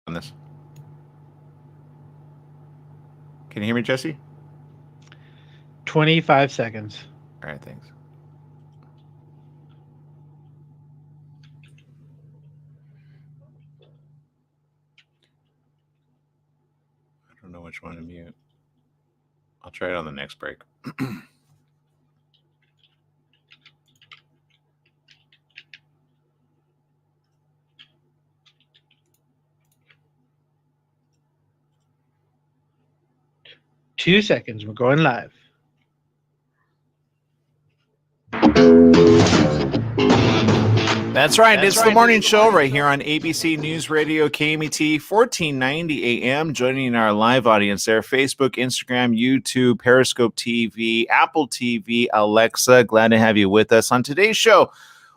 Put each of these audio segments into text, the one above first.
on this. Can you hear me, Jesse? 25 seconds. All right, thanks. I don't know which one to mute. I'll try it on the next break. 2 seconds. We're going live. That's right. It's the morning show right here on ABC News Radio KMET 1490 AM. Joining our live audience there, Facebook, Instagram, YouTube, Periscope TV, Apple TV, Alexa. Glad to have you with us on today's show.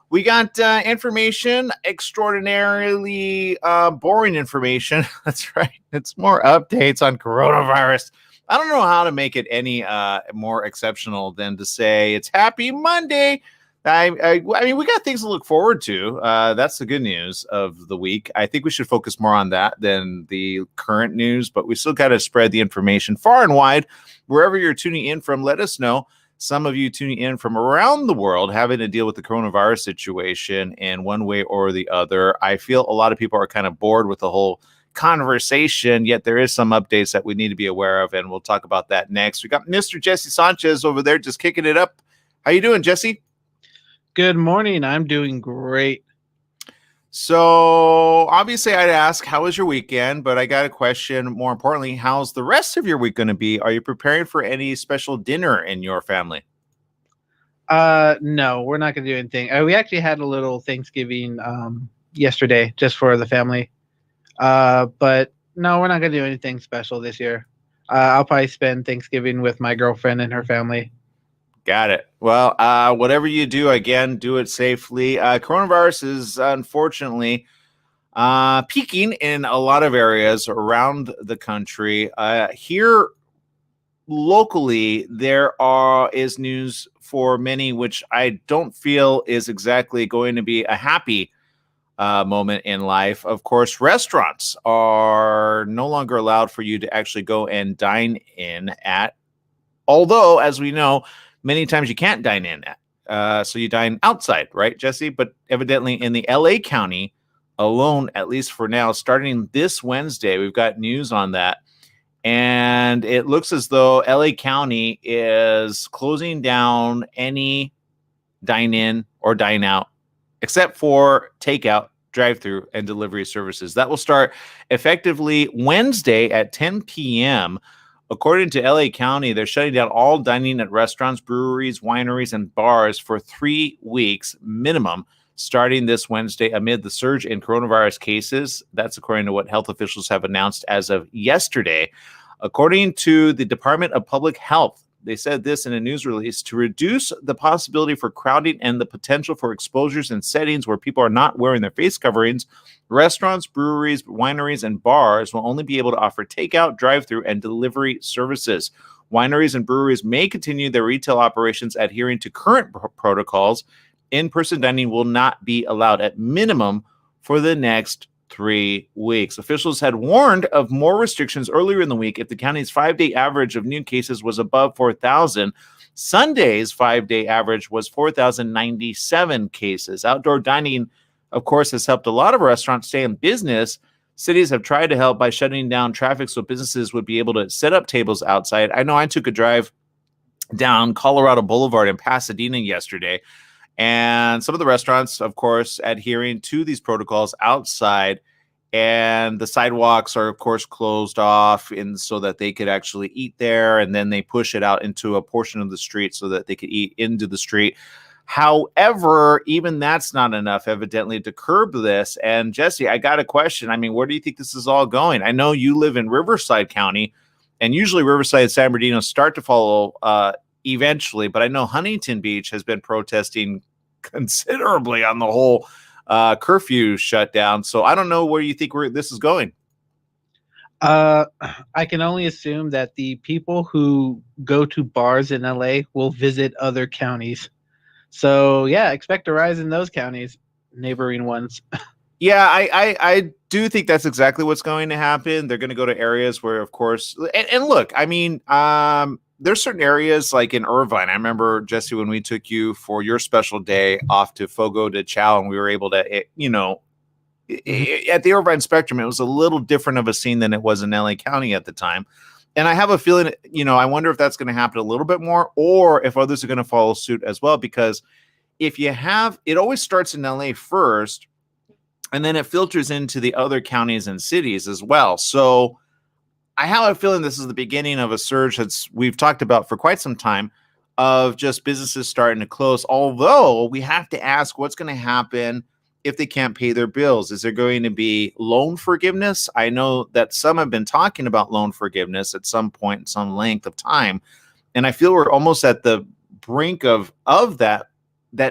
We got information, extraordinarily boring information. That's right. It's more updates on coronavirus. I don't know how to make it any more exceptional than to say it's Happy Monday. I mean, we got things to look forward to. That's the good news of the week. I think we should focus more on that than the current news, but we still got to spread the information far and wide. Wherever you're tuning in from, let us know. Some of you tuning in from around the world having to deal with the coronavirus situation in one way or the other. I feel a lot of people are kind of bored with the whole conversation, yet there is some updates that we need to be aware of, and we'll talk about that next. We got Mr. Jesse Sanchez over there just kicking it up. How you doing, Jesse? Good morning. I'm doing great. So obviously I'd ask, how was your weekend? But I got a question. More importantly, how's the rest of your week going to be? Are you preparing for any special dinner in your family? No, we're not going to do anything. We actually had a little Thanksgiving yesterday just for the family. But no, we're not going to do anything special this year. I'll probably spend Thanksgiving with my girlfriend and her family. Got it. Well, whatever you do, again, do it safely. Coronavirus is unfortunately peaking in a lot of areas around the country. Here locally, there is news for many, which I don't feel is exactly going to be a happy moment in life. Of course, restaurants are no longer allowed for you to actually go and dine in at. Although, as we know, many times you can't dine in at. So you dine outside, right, Jesse? But evidently in the LA County alone, at least for now, starting this Wednesday, we've got news on that. And it looks as though LA County is closing down any dine in or dine out, except for takeout, drive-through, and delivery services. That will start effectively Wednesday at 10 p.m. According to LA County, they're shutting down all dining at restaurants, breweries, wineries, and bars for 3 weeks minimum, starting this Wednesday amid the surge in coronavirus cases. That's according to what health officials have announced as of yesterday. According to the Department of Public Health, they said this in a news release: to reduce the possibility for crowding and the potential for exposures in settings where people are not wearing their face coverings, restaurants, breweries, wineries, and bars will only be able to offer takeout, drive-through, and delivery services. Wineries and breweries may continue their retail operations adhering to current protocols. In-person dining will not be allowed at minimum for the next 3 weeks. Officials had warned of more restrictions earlier in the week if the county's 5-day average of new cases was above 4,000. Sunday's 5-day average was 4,097 cases. Outdoor dining, of course, has helped a lot of restaurants stay in business. Cities have tried to help by shutting down traffic so businesses would be able to set up tables outside. I know I took a drive down Colorado Boulevard in Pasadena yesterday, and some of the restaurants, of course, adhering to these protocols outside, and the sidewalks are, of course, closed off so that they could actually eat there, and then they push it out into a portion of the street so that they could eat into the street. However, even that's not enough, evidently, to curb this. And Jesse, I got a question. I mean, where do you think this is all going? I know you live in Riverside County, and usually Riverside and San Bernardino start to follow eventually, but I know Huntington Beach has been protesting considerably on the whole curfew shutdown. So I don't know where you think this is going. I can only assume that the people who go to bars in LA will visit other counties. So yeah, expect a rise in those counties, neighboring ones. Yeah, I do think that's exactly what's going to happen. They're going to go to areas where, of course, and look, I mean, there's certain areas like in Irvine. I remember, Jesse, when we took you for your special day off to Fogo de Chao, and we were able to, at the Irvine Spectrum, it was a little different of a scene than it was in LA County at the time. And I have a feeling, I wonder if that's going to happen a little bit more, or if others are going to follow suit as well. Because if you have, it always starts in LA first, and then it filters into the other counties and cities as well. So I have a feeling this is the beginning of a surge we've talked about for quite some time, of just businesses starting to close. Although we have to ask what's going to happen if they can't pay their bills. Is there going to be loan forgiveness? I know that some have been talking about loan forgiveness at some point, some length of time. And I feel we're almost at the brink of that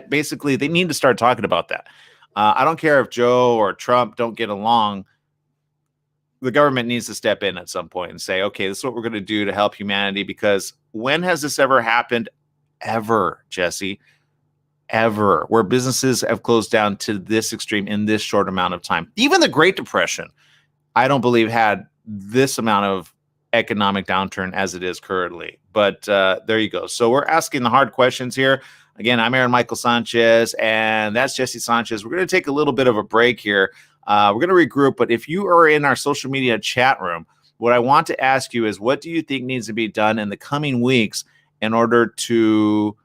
basically they need to start talking about that. I don't care if Joe or Trump don't get along. The government needs to step in at some point and say, okay, this is what we're going to do to help humanity. Because when has this ever happened? Ever, Jesse? Ever, where businesses have closed down to this extreme in this short amount of time. Even the Great Depression, I don't believe, had this amount of economic downturn as it is currently. But there you go. So we're asking the hard questions here. Again, I'm Aaron Michael Sanchez, and that's Jesse Sanchez. We're going to take a little bit of a break here. We're going to regroup. But if you are in our social media chat room, what I want to ask you is, what do you think needs to be done in the coming weeks in order to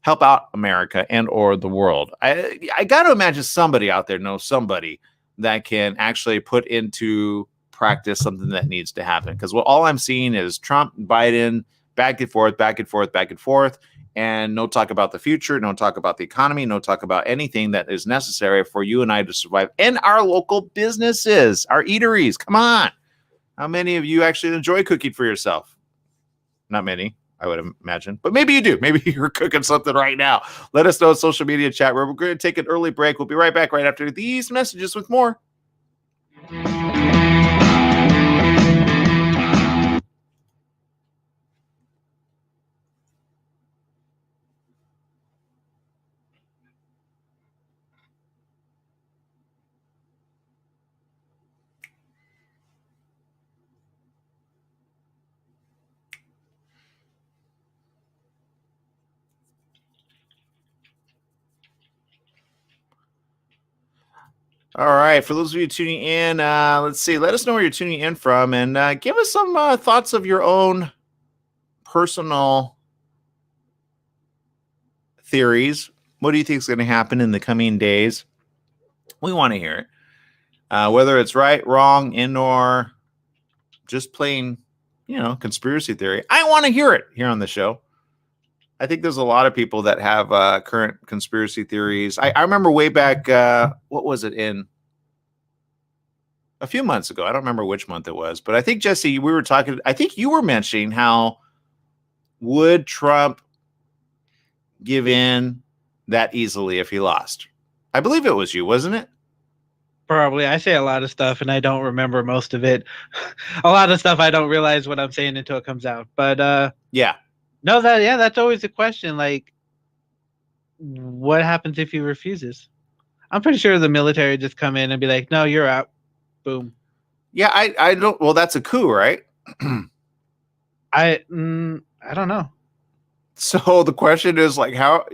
help out America and or the world? I got to imagine somebody out there knows somebody that can actually put into practice something that needs to happen. Because all I'm seeing is Trump, Biden, back and forth, back and forth, back and forth, and no talk about the future, no talk about the economy, no talk about anything that is necessary for you and I to survive. And our local businesses, our eateries. Come on. How many of you actually enjoy cooking for yourself? Not many, I would imagine, but maybe you do. Maybe you're cooking something right now. Let us know in social media chat where we're going to take an early break. We'll be right back right after these messages with more. All right. For those of you tuning in, let's see. Let us know where you're tuning in from, and give us some thoughts of your own personal theories. What do you think is going to happen in the coming days? We want to hear it. Whether it's right, wrong, in or just plain, conspiracy theory. I want to hear it here on the show. I think there's a lot of people that have current conspiracy theories. I remember way back, what was it, in a few months ago? I don't remember which month it was, but I think, Jesse, we were talking, I think you were mentioning how would Trump give in that easily if he lost? I believe it was you, wasn't it? Probably. I say a lot of stuff and I don't remember most of it. A lot of stuff I don't realize what I'm saying until it comes out. But yeah. No, that's always the question. Like, what happens if he refuses? I'm pretty sure the military just come in and be like, "No, you're out." Boom. Yeah, I don't. Well, that's a coup, right? I don't know. So the question is, like, how?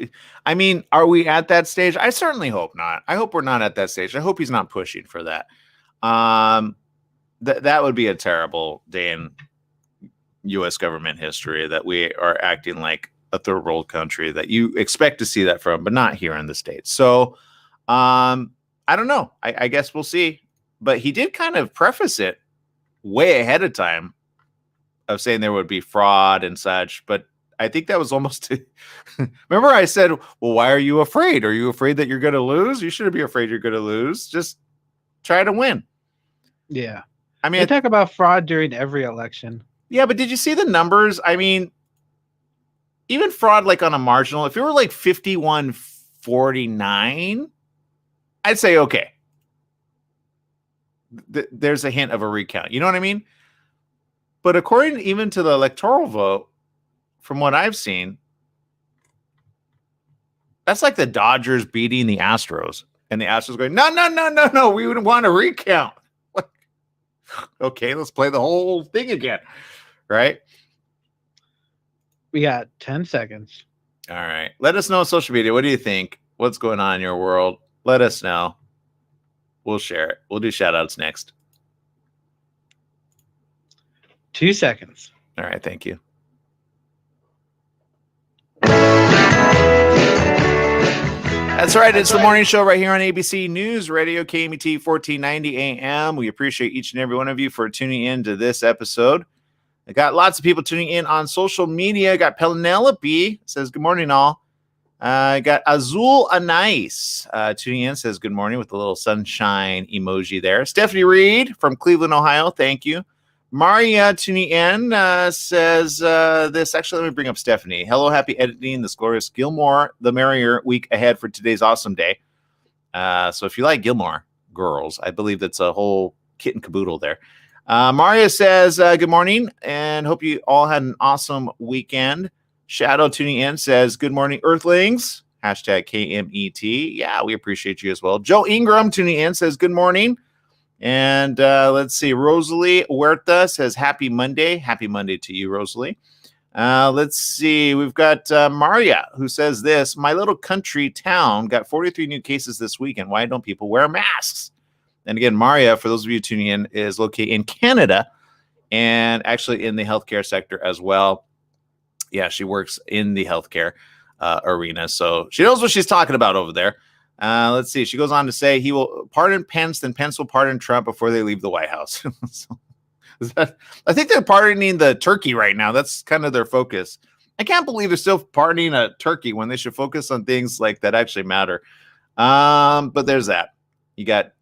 I mean, are we at that stage? I certainly hope not. I hope we're not at that stage. I hope he's not pushing for that. That would be a terrible day in U.S. government history, that we are acting like a third world country that you expect to see that from, but not here in the States. So I don't know. I guess we'll see. But he did kind of preface it way ahead of time of saying there would be fraud and such. But I think that was almost remember I said, well, why are you afraid? Are you afraid that you're going to lose? You shouldn't be afraid you're going to lose. Just try to win. Yeah. I mean, they talk about fraud during every election. Yeah, but did you see the numbers? I mean, even fraud like on a marginal, if it were like 51-49, I'd say, okay, there's a hint of a recount. You know what I mean? But according even to the electoral vote, from what I've seen, that's like the Dodgers beating the Astros, and the Astros going, no, we would want a recount. Okay, let's play the whole thing again. Right? We got 10 seconds. All right. Let us know on social media. What do you think? What's going on in your world? Let us know. We'll share it. We'll do shout outs next. 2 seconds. All right. Thank you. That's right. It's the morning show right here on ABC News Radio, KMET 1490 AM. We appreciate each and every one of you for tuning in to this episode. I got lots of people tuning in on social media. Got Penelope says, good morning, all. I got Azul Anais tuning in, says good morning with a little sunshine emoji there. Stephanie Reed from Cleveland, Ohio. Thank you. Maria tuning in says this. Actually, let me bring up Stephanie. Hello, happy editing this glorious Gilmore, the merrier week ahead for today's awesome day. So if you like Gilmore Girls, I believe that's a whole kit and caboodle there. Maria says, good morning and hope you all had an awesome weekend. Shadow tuning in says, good morning, Earthlings. Hashtag KMET. Yeah, we appreciate you as well. Joe Ingram tuning in says, good morning. And let's see. Rosalie Huerta says, happy Monday. Happy Monday to you, Rosalie. Let's see. We've got Maria who says this. My little country town got 43 new cases this weekend. Why don't people wear masks? And again, Maria, for those of you tuning in, is located in Canada and actually in the healthcare sector as well. Yeah, she works in the healthcare arena, so she knows what she's talking about over there. Let's see. She goes on to say he will pardon Pence, then Pence will pardon Trump before they leave the White House. So, I think they're pardoning the turkey right now. That's kind of their focus. I can't believe they're still pardoning a turkey when they should focus on things like that actually matter. But there's that. You got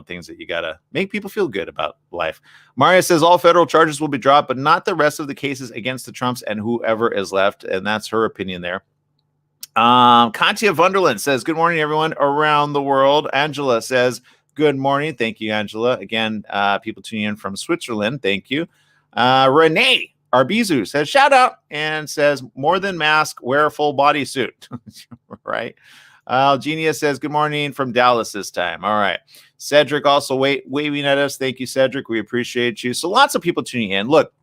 things that you got to make people feel good about life. Maria says all federal charges will be dropped, but not the rest of the cases against the Trumps and whoever is left. And that's her opinion there. Katya Wunderland says, good morning, everyone around the world. Angela says, good morning. Thank you, Angela. Again, people tuning in from Switzerland. Thank you. Renee Arbizu says, shout out and says, more than mask, wear a full bodysuit. Right. Genia says, good morning from Dallas this time. All right. Cedric also waving at us. Thank you, Cedric. We appreciate you. So lots of people tuning in. Look,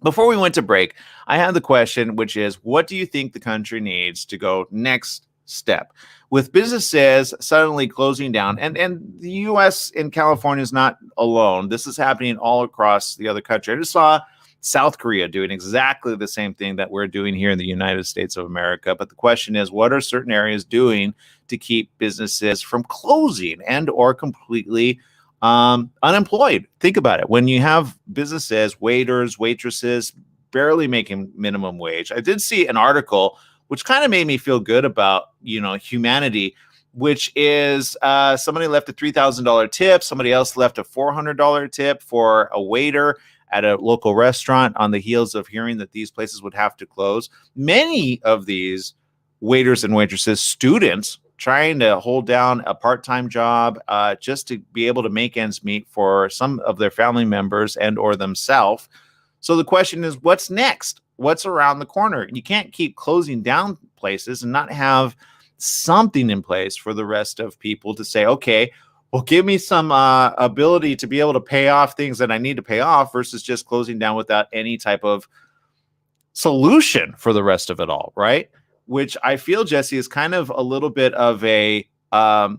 before we went to break, I had the question, which is, what do you think the country needs to go next step? With businesses suddenly closing down, and the U.S. and California is not alone. This is happening all across the other country. I just saw South Korea doing exactly the same thing that we're doing here in the United States of America. But the question is, what are certain areas doing to keep businesses from closing and or completely unemployed? Think about it. When you have businesses, waiters, waitresses, barely making minimum wage. I did see an article which kind of made me feel good about, humanity, which is somebody left a $3,000 tip. Somebody else left a $400 tip for a waiter at a local restaurant on the heels of hearing that these places would have to close. Many of these waiters and waitresses, students, trying to hold down a part-time job just to be able to make ends meet for some of their family members and or themselves. So the question is, what's next? What's around the corner? You can't keep closing down places and not have something in place for the rest of people to say, okay, well, give me some ability to be able to pay off things that I need to pay off versus just closing down without any type of solution for the rest of it all, right? Which I feel, Jesse, is kind of a little bit of a, love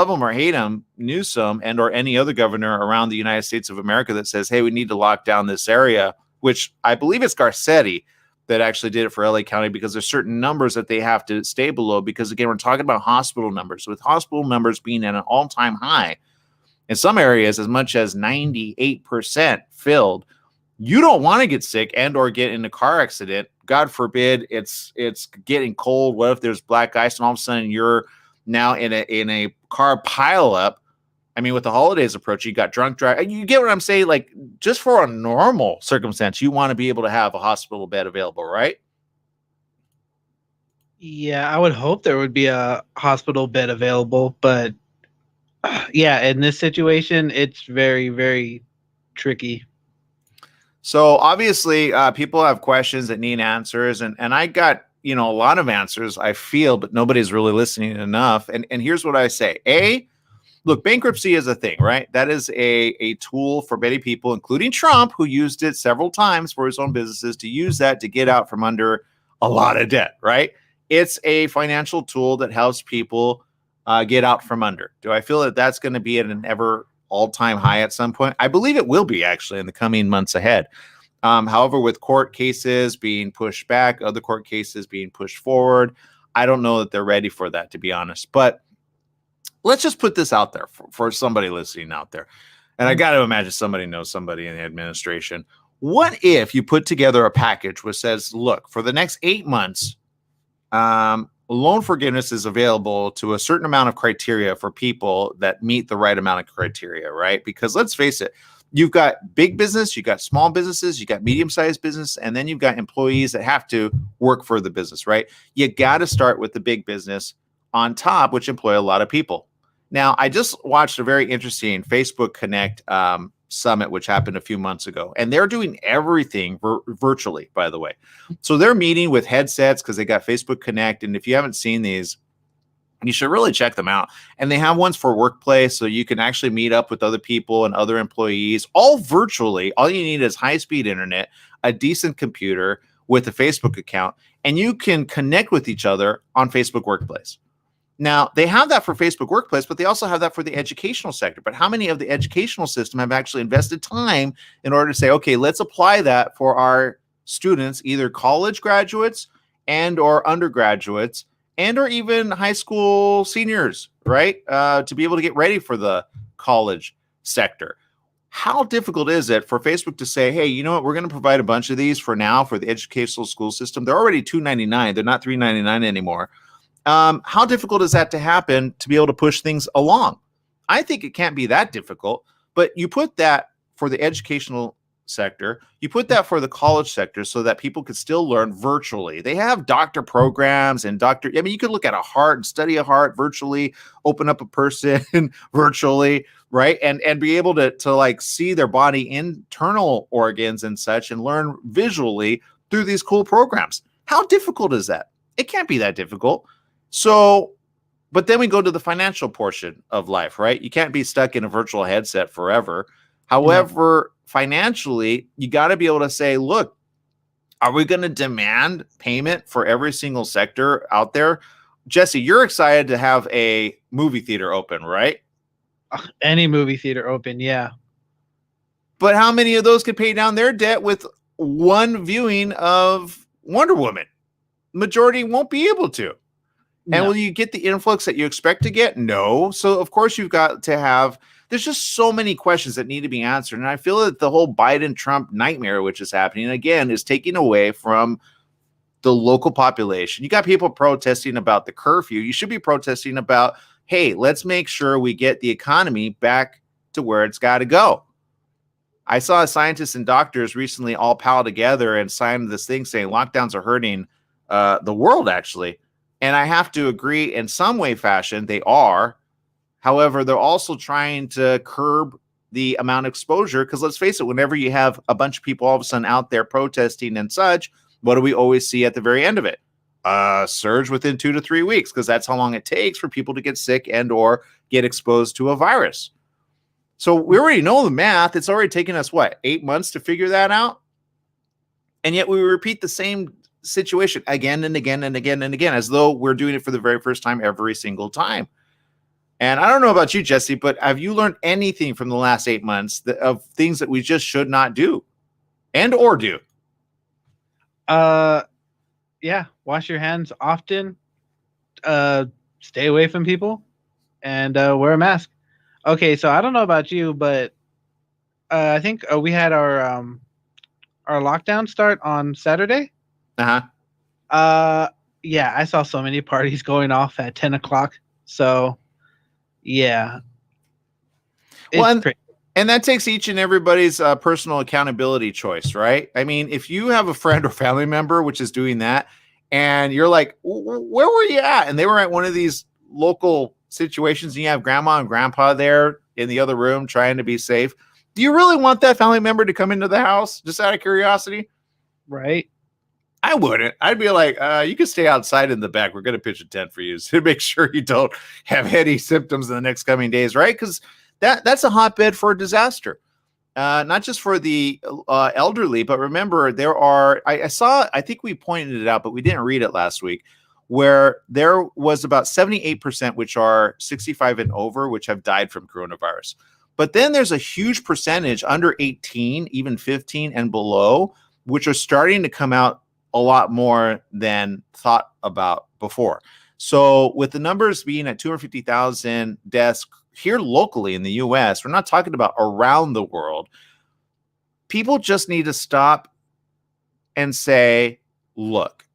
him or hate him, Newsom and or any other governor around the United States of America that says, hey, we need to lock down this area, which I believe it's Garcetti that actually did it for LA County because there's certain numbers that they have to stay below because, again, we're talking about hospital numbers. With hospital numbers being at an all-time high, in some areas as much as 98% filled, you don't want to get sick and or get in a car accident. God forbid it's getting cold. What if there's black ice and all of a sudden you're now in a car pileup? I mean, with the holidays approaching, you got drunk drive. You get what I'm saying? Like, just for a normal circumstance, you want to be able to have a hospital bed available, right? Yeah, I would hope there would be a hospital bed available, but yeah, in this situation, it's very, very tricky. So obviously, people have questions that need answers, and I got a lot of answers, I feel, but nobody's really listening enough. And here's what I say: look, bankruptcy is a thing, right? That is a tool for many people, including Trump, who used it several times for his own businesses, to use that to get out from under a lot of debt, right? It's a financial tool that helps people get out from under. Do I feel that that's going to be at an ever all-time high at some point? I believe it will be, actually, in the coming months ahead. However, with court cases being pushed back, other court cases being pushed forward, I don't know that they're ready for that, to be honest. But let's just put this out there for somebody listening out there. And I got to imagine somebody knows somebody in the administration. What if you put together a package which says, look, for the next 8 months, loan forgiveness is available to a certain amount of criteria for people that meet the right amount of criteria, right? Because let's face it, you've got big business, you've got small businesses, you got medium-sized business, and then you've got employees that have to work for the business, right? You got to start with the big business on top, which employ a lot of people. Now, I just watched a very interesting Facebook Connect summit, which happened a few months ago, and they're doing everything virtually, by the way. So they're meeting with headsets because they got Facebook Connect, and if you haven't seen these, you should really check them out. And they have ones for workplace, so you can actually meet up with other people and other employees, all virtually. All you need is high-speed internet, a decent computer with a Facebook account, and you can connect with each other on Facebook Workplace. Now, they have that for Facebook Workplace, but they also have that for the educational sector. But how many of the educational system have actually invested time in order to say, okay, let's apply that for our students, either college graduates and or undergraduates and or even high school seniors, right? To be able to get ready for the college sector. How difficult is it for Facebook to say, hey, you know what, we're going to provide a bunch of these for now for the educational school system. They're already $2.99. They're not $3.99 anymore. How difficult is that to happen to be able to push things along? I think it can't be that difficult, but you put that for the educational sector, you put that for the college sector so that people could still learn virtually. They have doctor programs and you could look at a heart and study a heart virtually, open up a person virtually, right? And be able to like see their body internal organs and such and learn visually through these cool programs. How difficult is that? It can't be that difficult. So, but then we go to the financial portion of life, right? You can't be stuck in a virtual headset forever. However, financially, you got to be able to say, look, are we going to demand payment for every single sector out there? Jesse, you're excited to have a movie theater open, right? Any movie theater open, yeah. But how many of those could pay down their debt with one viewing of Wonder Woman? Majority won't be able to. And will you get the influx that you expect to get? No. So, of course, you've got to have, there's just so many questions that need to be answered. And I feel that the whole Biden-Trump nightmare, which is happening, again, is taking away from the local population. You got people protesting about the curfew. You should be protesting about, hey, let's make sure we get the economy back to where it's got to go. I saw scientists and doctors recently all pal together and sign this thing saying lockdowns are hurting the world, actually. And I have to agree in some way, fashion, they are. However, they're also trying to curb the amount of exposure because let's face it, whenever you have a bunch of people all of a sudden out there protesting and such, what do we always see at the very end of it? Surge within 2 to 3 weeks because that's how long it takes for people to get sick and or get exposed to a virus. So we already know the math. It's already taken us, 8 months to figure that out? And yet we repeat the same situation again and again and again and again, as though we're doing it for the very first time every single time. And I don't know about you, Jesse, but have you learned anything from the last 8 months of things that we just should not do and or do? Yeah. Wash your hands often. Stay away from people and wear a mask. Okay. So I don't know about you, but I think we had our lockdown start on Saturday. Yeah, I saw so many parties going off at 10 o'clock. So, yeah. Well, and that takes each and everybody's personal accountability choice, right? I mean, if you have a friend or family member which is doing that, and you're like, where were you at? And they were at one of these local situations, and you have grandma and grandpa there in the other room trying to be safe. Do you really want that family member to come into the house just out of curiosity? Right. I wouldn't. I'd be like, you can stay outside in the back. We're going to pitch a tent for you to make sure you don't have any symptoms in the next coming days, right? Because that's a hotbed for a disaster. Not just for the elderly, but remember, there are, I think we pointed it out, but we didn't read it last week, where there was about 78%, which are 65 and over, which have died from coronavirus. But then there's a huge percentage under 18, even 15 and below, which are starting to come out a lot more than thought about before. So with the numbers being at 250,000 deaths here locally in the US, we're not talking about around the world. People just need to stop and say, look,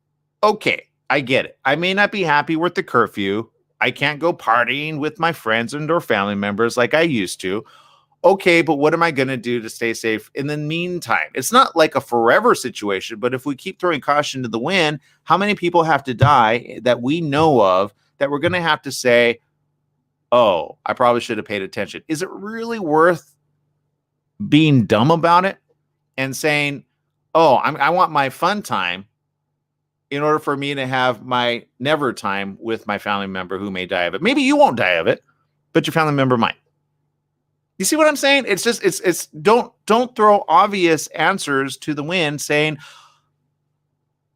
okay, I get it. I may not be happy with the curfew. I can't go partying with my friends and or family members like I used to. Okay, but what am I going to do to stay safe in the meantime? It's not like a forever situation, but if we keep throwing caution to the wind, how many people have to die that we know of that we're going to have to say, oh, I probably should have paid attention? Is it really worth being dumb about it and saying, oh, I want my fun time in order for me to have my never time with my family member who may die of it? Maybe you won't die of it, but your family member might. You see what I'm saying? It's just it's don't throw obvious answers to the wind saying,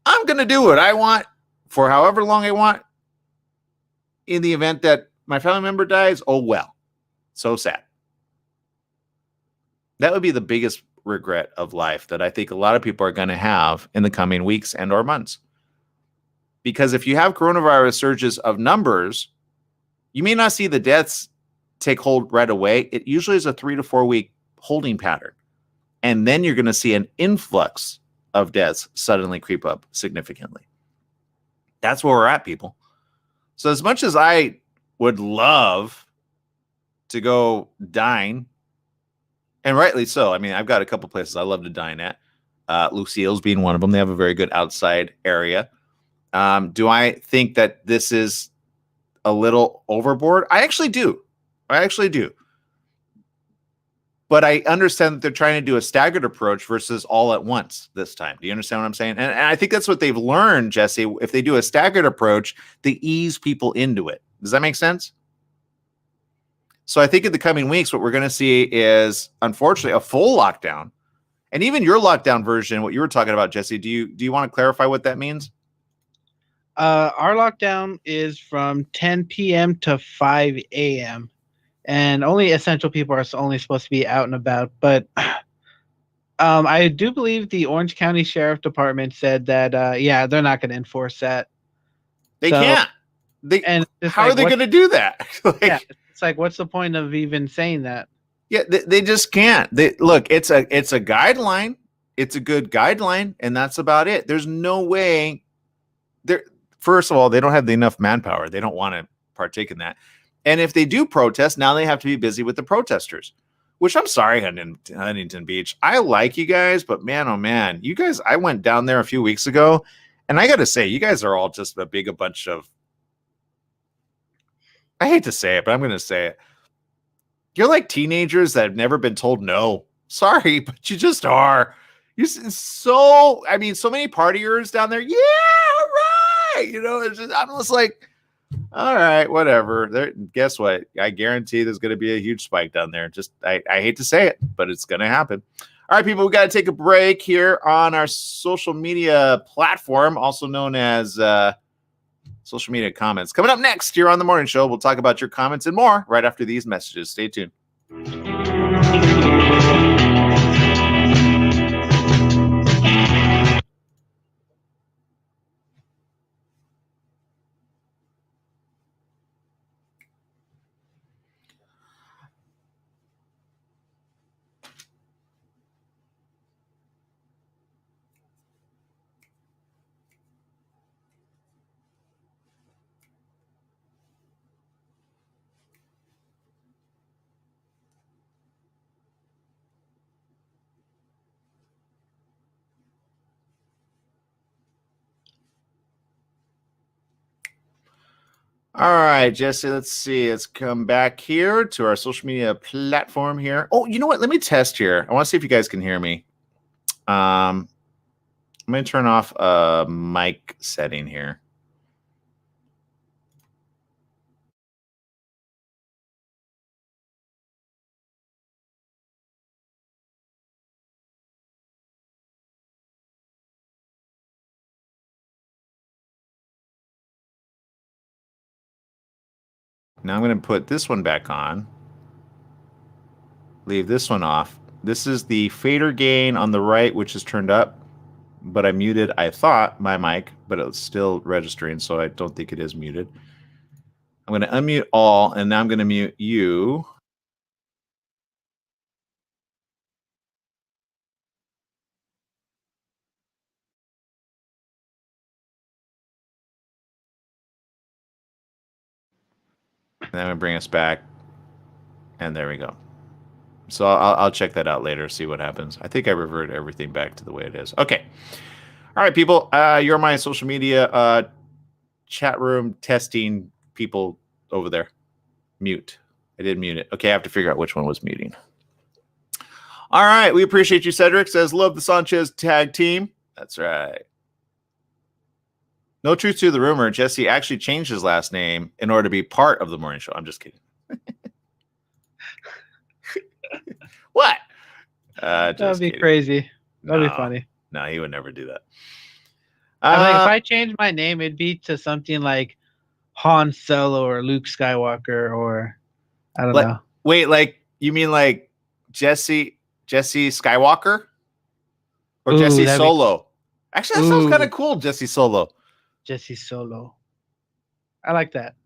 I'm going to do what I want for however long I want. In the event that my family member dies, oh well. So sad. That would be the biggest regret of life that I think a lot of people are going to have in the coming weeks and or months. Because if you have coronavirus surges of numbers, you may not see the deaths take hold right away. It usually is a 3 to 4 week holding pattern. And then you're going to see an influx of deaths suddenly creep up significantly. That's where we're at, people. So as much as I would love to go dine, and rightly so. I mean, I've got a couple places I love to dine at. Lucille's being one of them. They have a very good outside area. Do I think that this is a little overboard? I actually do. But I understand that they're trying to do a staggered approach versus all at once this time. Do you understand what I'm saying? And I think that's what they've learned, Jesse. If they do a staggered approach, they ease people into it. Does that make sense? So I think in the coming weeks, what we're going to see is, unfortunately, a full lockdown. And even your lockdown version, what you were talking about, Jesse, do you want to clarify what that means? Our lockdown is from 10 p.m. to 5 a.m. and only essential people are only supposed to be out and about. But I do believe the Orange County Sheriff Department said that, they're not going to enforce that. They can't. How are they going to do that? It's like, what's the point of even saying that? Yeah, they just can't. Look, it's a guideline. It's a good guideline, and that's about it. There's no way. First of all, they don't have enough manpower. They don't want to partake in that. And if they do protest, now they have to be busy with the protesters, which I'm sorry, Huntington Beach. I like you guys, but man, oh man, you guys, I went down there a few weeks ago, and I got to say, you guys are all just a bunch of, I hate to say it, but I'm going to say it. You're like teenagers that have never been told no. Sorry, but you just are. So many partiers down there. Yeah, all right. I'm just like, all right, whatever. Guess what? I guarantee there's going to be a huge spike down there. Just, I hate to say it, but it's going to happen. All right, people, we got to take a break here on our social media platform, also known as social media comments. Coming up next here on The Morning Show, we'll talk about your comments and more right after these messages. Stay tuned. All right, Jesse, let's see. Let's come back here to our social media platform here. Oh, you know what? Let me test here. I want to see if you guys can hear me. I'm going to turn off a mic setting here. Now I'm going to put this one back on. Leave this one off. This is the fader gain on the right, which is turned up, but I muted, I thought, my mic, but it's still registering, so I don't think it is muted. I'm going to unmute all, and now I'm going to mute you. And then I'm going to bring us back, and there we go. So I'll check that out later, see what happens. I think I reverted everything back to the way it is. Okay. All right, people. You're my social media chat room testing people over there. Mute. I did mute it. Okay, I have to figure out which one was muting. All right, we appreciate you. Cedric says, love the Sanchez tag team. That's right. No truth to the rumor. Jesse actually changed his last name in order to be part of the morning show. I'm just kidding. What? That'd be crazy. That'd be funny. No, he would never do that. I mean, if I changed my name, it'd be to something like Han Solo or Luke Skywalker, or I don't know. Wait, like you mean like Jesse Skywalker or Jesse Solo? Actually, that sounds kind of cool. Jesse Solo. Jesse Solo. I like that.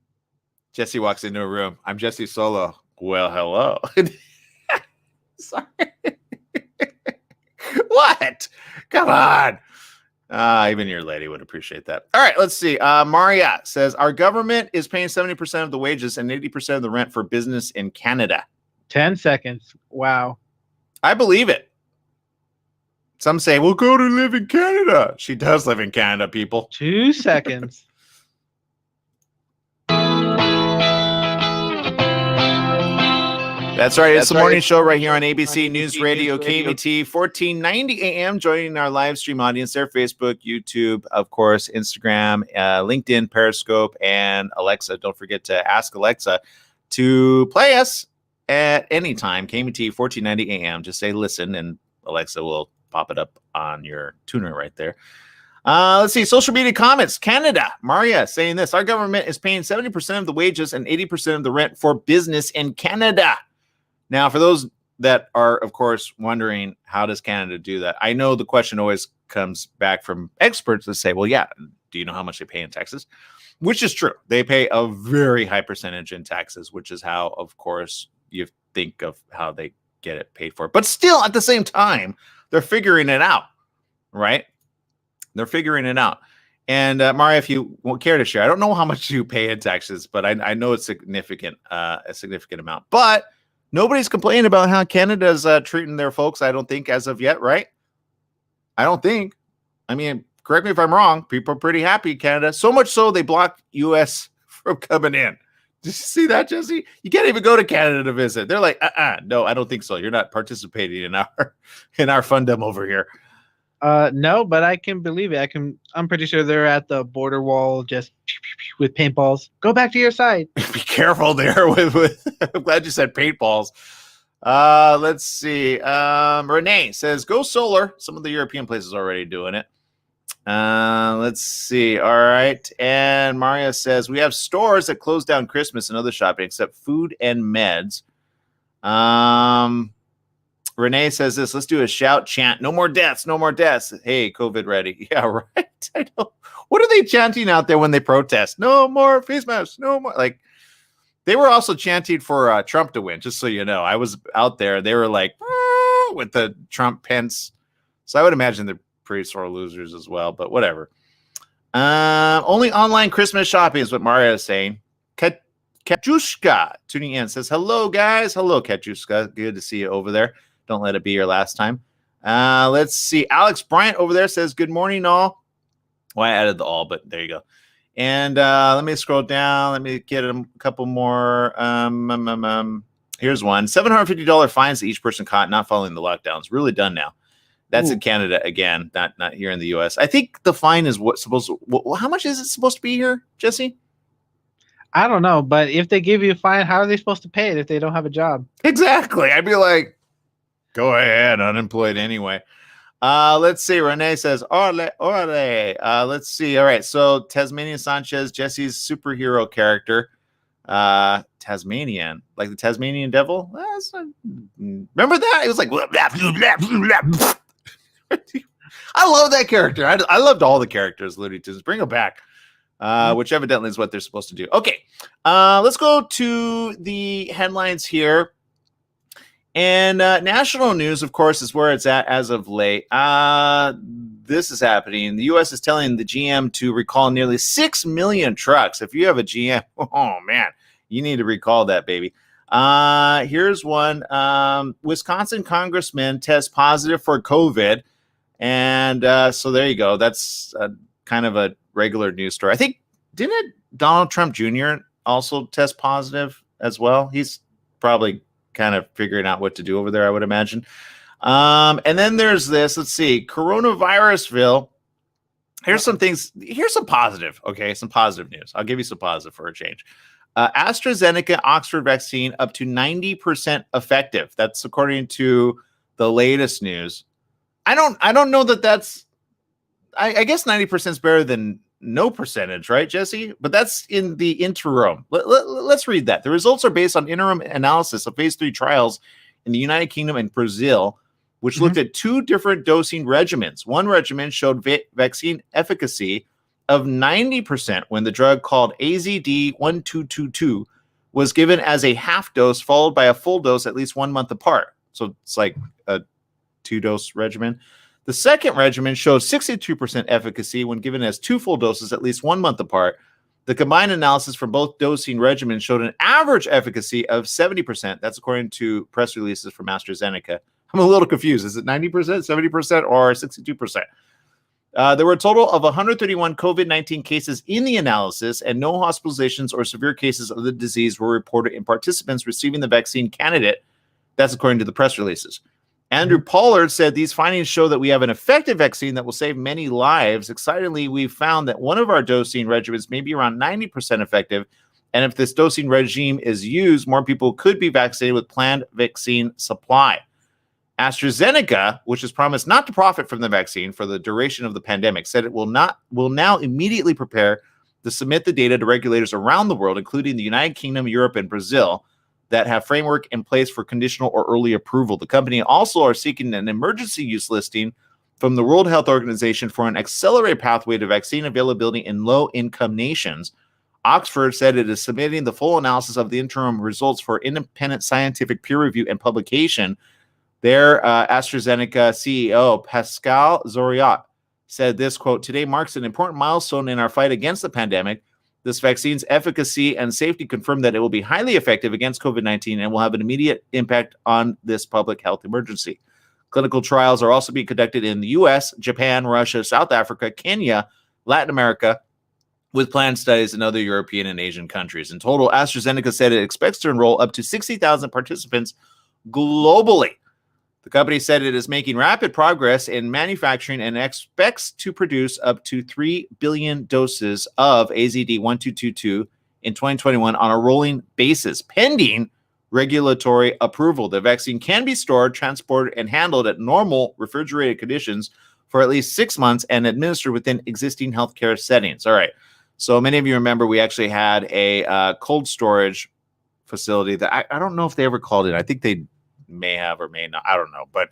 Jesse walks into a room. I'm Jesse Solo. Well, hello. Sorry. What? Come on. Even your lady would appreciate that. All right, let's see. Maria says, our government is paying 70% of the wages and 80% of the rent for business in Canada. 10 seconds. Wow. I believe it. Some say, we'll go to live in Canada. She does live in Canada, people. 2 seconds. That's right. It's the morning show right here on ABC News Radio, KMT 1490 AM. Joining our live stream audience there, Facebook, YouTube, of course, Instagram, LinkedIn, Periscope, and Alexa. Don't forget to ask Alexa to play us at any time, KMT 1490 AM. Just say listen, and Alexa will pop it up on your tuner right there. Let's see. Social media comments. Canada. Maria saying this. Our government is paying 70% of the wages and 80% of the rent for business in Canada. Now, for those that are, of course, wondering, how does Canada do that? I know the question always comes back from experts that say, well, yeah, do you know how much they pay in taxes? Which is true. They pay a very high percentage in taxes, which is how, of course, you think of how they get it paid for. But still, at the same time, they're figuring it out, right? They're figuring it out. And Maria, if you won't care to share, I don't know how much you pay in taxes, but I know it's significant, a significant amount. But nobody's complaining about how Canada's treating their folks, I don't think, as of yet, right? I don't think. I mean, correct me if I'm wrong. People are pretty happy in Canada. So much so they block U.S. from coming in. Did you see that, Jesse? You can't even go to Canada to visit. They're like, no, I don't think so. You're not participating in our fundum over here. No, but I can believe it. I'm pretty sure they're at the border wall just with paintballs. Go back to your side. Be careful there with I'm glad you said paintballs. Let's see. Renee says, go solar. Some of the European places are already doing it. Let's see. All right. And Maria says, we have stores that close down Christmas and other shopping except food and meds. Renee says this. Let's do a shout chant. No more deaths. No more deaths. Hey, COVID ready. Yeah, right. I know. What are they chanting out there when they protest? No more face masks. No more. Like, they were also chanting for Trump to win, just so you know. I was out there. They were like, with the Trump Pence. So I would imagine they're pretty sore losers as well, but whatever. Only online Christmas shopping is what Maria is saying. Kajushka tuning in says, hello, guys. Hello, Kajushka. Good to see you over there. Don't let it be your last time. Let's see. Alex Bryant over there says, good morning, all. Well, I added the all, but there you go. And let me scroll down. Let me get a couple more. Here's one. $750 fines to each person caught not following the lockdowns. Really done now. That's in Canada again, not here in the U.S. I think the fine is how much is it supposed to be here, Jesse? I don't know, but if they give you a fine, how are they supposed to pay it if they don't have a job? Exactly. I'd be like, go ahead, unemployed anyway. Let's see. Renee says, orale, orale. Let's see. All right. So Tasmanian Sanchez, Jesse's superhero character. Tasmanian, like the Tasmanian devil. Remember that? It was like, I love that character. I loved all the characters, Looney Tunes. Bring them back. Which evidently is what they're supposed to do. Okay. Let's go to the headlines here. And national news, of course, is where it's at as of late. This is happening. The U.S. is telling the GM to recall nearly 6 million trucks. If you have a GM, oh, man, you need to recall that, baby. Here's one. Wisconsin congressman tests positive for COVID. And so there you go. That's kind of a regular news story. I think, didn't Donald Trump Jr. also test positive as well? He's probably kind of figuring out what to do over there, I would imagine. And then there's this. Let's see. Coronavirusville. Here's some things. Here's some positive. Okay, some positive news. I'll give you some positive for a change. AstraZeneca Oxford vaccine up to 90% effective. That's according to the latest news. I don't know that that's. I guess 90% is better than no percentage, right, Jesse? But that's in the interim. Let's read that. The results are based on interim analysis of phase 3 trials in the United Kingdom and Brazil, which looked at 2 different dosing regimens. One regimen showed vaccine efficacy of 90% when the drug called AZD1222 was given as a half dose followed by a full dose at least 1 month apart. So it's like a 2-dose regimen. The second regimen showed 62% efficacy when given as 2 full doses at least 1 month apart. The combined analysis from both dosing regimens showed an average efficacy of 70%. That's according to press releases from AstraZeneca. I'm a little confused. Is it 90%, 70%, or 62%? There were a total of 131 COVID-19 cases in the analysis, and no hospitalizations or severe cases of the disease were reported in participants receiving the vaccine candidate. That's according to the press releases. Andrew Pollard said these findings show that we have an effective vaccine that will save many lives. Excitingly, we've found that one of our dosing regimens may be around 90% effective. And if this dosing regime is used, more people could be vaccinated with planned vaccine supply. AstraZeneca, which has promised not to profit from the vaccine for the duration of the pandemic, said it will now immediately prepare to submit the data to regulators around the world, including the United Kingdom, Europe, and Brazil, that have framework in place for conditional or early approval. The company also are seeking an emergency use listing from the World Health Organization for an accelerated pathway to vaccine availability in low-income nations. Oxford said it is submitting the full analysis of the interim results for independent scientific peer review and publication. Their AstraZeneca CEO, Pascal Zoriot, said this, quote, "Today marks an important milestone in our fight against the pandemic. This vaccine's efficacy and safety confirm that it will be highly effective against COVID-19 and will have an immediate impact on this public health emergency. Clinical trials are also being conducted in the U.S., Japan, Russia, South Africa, Kenya, Latin America, with planned studies in other European and Asian countries. In total, AstraZeneca said it expects to enroll up to 60,000 participants globally. The company said it is making rapid progress in manufacturing and expects to produce up to 3 billion doses of AZD1222 in 2021 on a rolling basis, pending regulatory approval. The vaccine can be stored, transported, and handled at normal refrigerated conditions for at least 6 months and administered within existing healthcare settings. All right. So many of you remember we actually had a cold storage facility that I don't know if they ever called it. I think they may have or may not. I don't know. But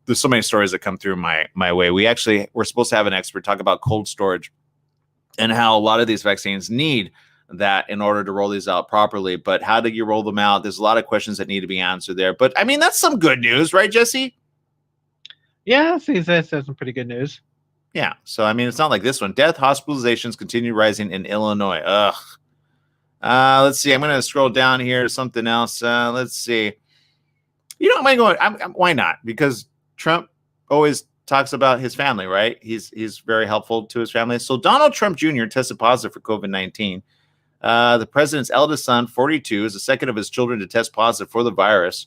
there's so many stories that come through my way. We're supposed to have an expert talk about cold storage and how a lot of these vaccines need that in order to roll these out properly. But how do you roll them out? There's a lot of questions that need to be answered there. But I mean, that's some good news, right, Jesse? Yeah, that's some pretty good news. Yeah. So, I mean, it's not like this one. Death hospitalizations continue rising in Illinois. Ugh. Let's see. I'm going to scroll down here to something else. Let's see. You know, why not? Because Trump always talks about his family, right? He's very helpful to his family. So Donald Trump Jr. tested positive for COVID-19. The president's eldest son, 42, is the second of his children to test positive for the virus.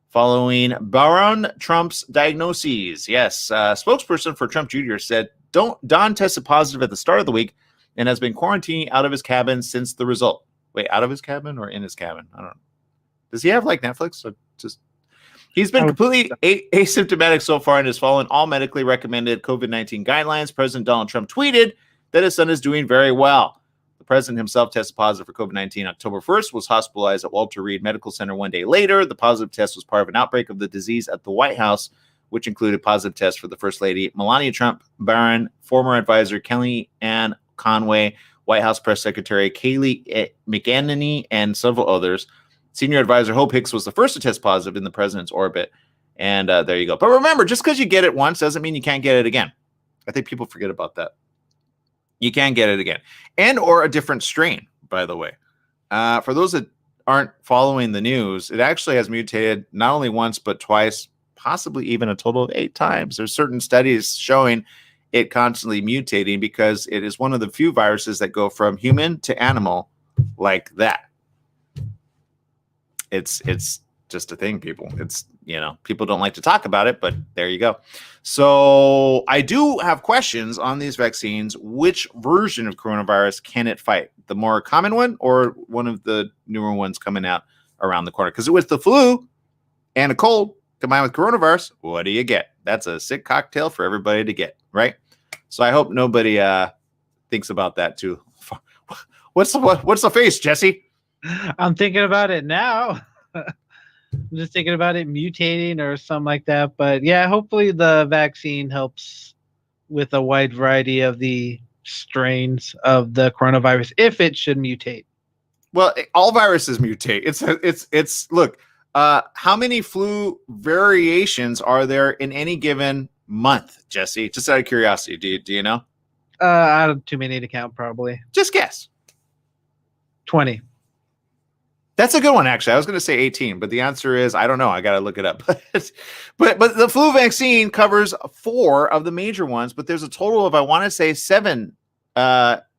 following Baron Trump's diagnoses. Yes, spokesperson for Trump Jr. said Don tested positive at the start of the week and has been quarantining out of his cabin since the result. Wait, out of his cabin or in his cabin? I don't know. Does he have like Netflix? Or just he's been completely asymptomatic so far and has followed all medically recommended COVID-19 guidelines. President Donald Trump tweeted that his son is doing very well. The president himself tested positive for COVID-19 October 1st, was hospitalized at Walter Reed Medical Center one day later. The positive test was part of an outbreak of the disease at the White House, which included positive tests for the First Lady, Melania Trump, Barron, former advisor Kellyanne Conway, White House Press Secretary Kayleigh McEnany, and several others. Senior advisor Hope Hicks was the first to test positive in the president's orbit. And there you go. But remember, just because you get it once doesn't mean you can't get it again. I think people forget about that. You can get it again. And or a different strain, by the way. For those that aren't following the news, it actually has mutated not only once, but twice, possibly even a total of 8 times. There's certain studies showing it constantly mutating because it is one of the few viruses that go from human to animal like that. It's just a thing, people. It's, people don't like to talk about it, but there you go. So I do have questions on these vaccines. Which version of coronavirus can it fight? The more common one or one of the newer ones coming out around the corner? Because it was the flu and a cold combined with coronavirus. What do you get? That's a sick cocktail for everybody to get, right? So I hope nobody thinks about that too. What's the face, Jesse? I'm thinking about it now. I'm just thinking about it mutating or something like that. But yeah, hopefully the vaccine helps with a wide variety of the strains of the coronavirus if it should mutate. Well, all viruses mutate. It's look, how many flu variations are there in any given month, Jesse? Just out of curiosity, do you know? I don't too many to count, probably. Just guess. 20. That's a good one, actually. I was going to say 18, but the answer is I don't know. I got to look it up. but the flu vaccine covers 4 of the major ones, but there's a total of, I want to say, 7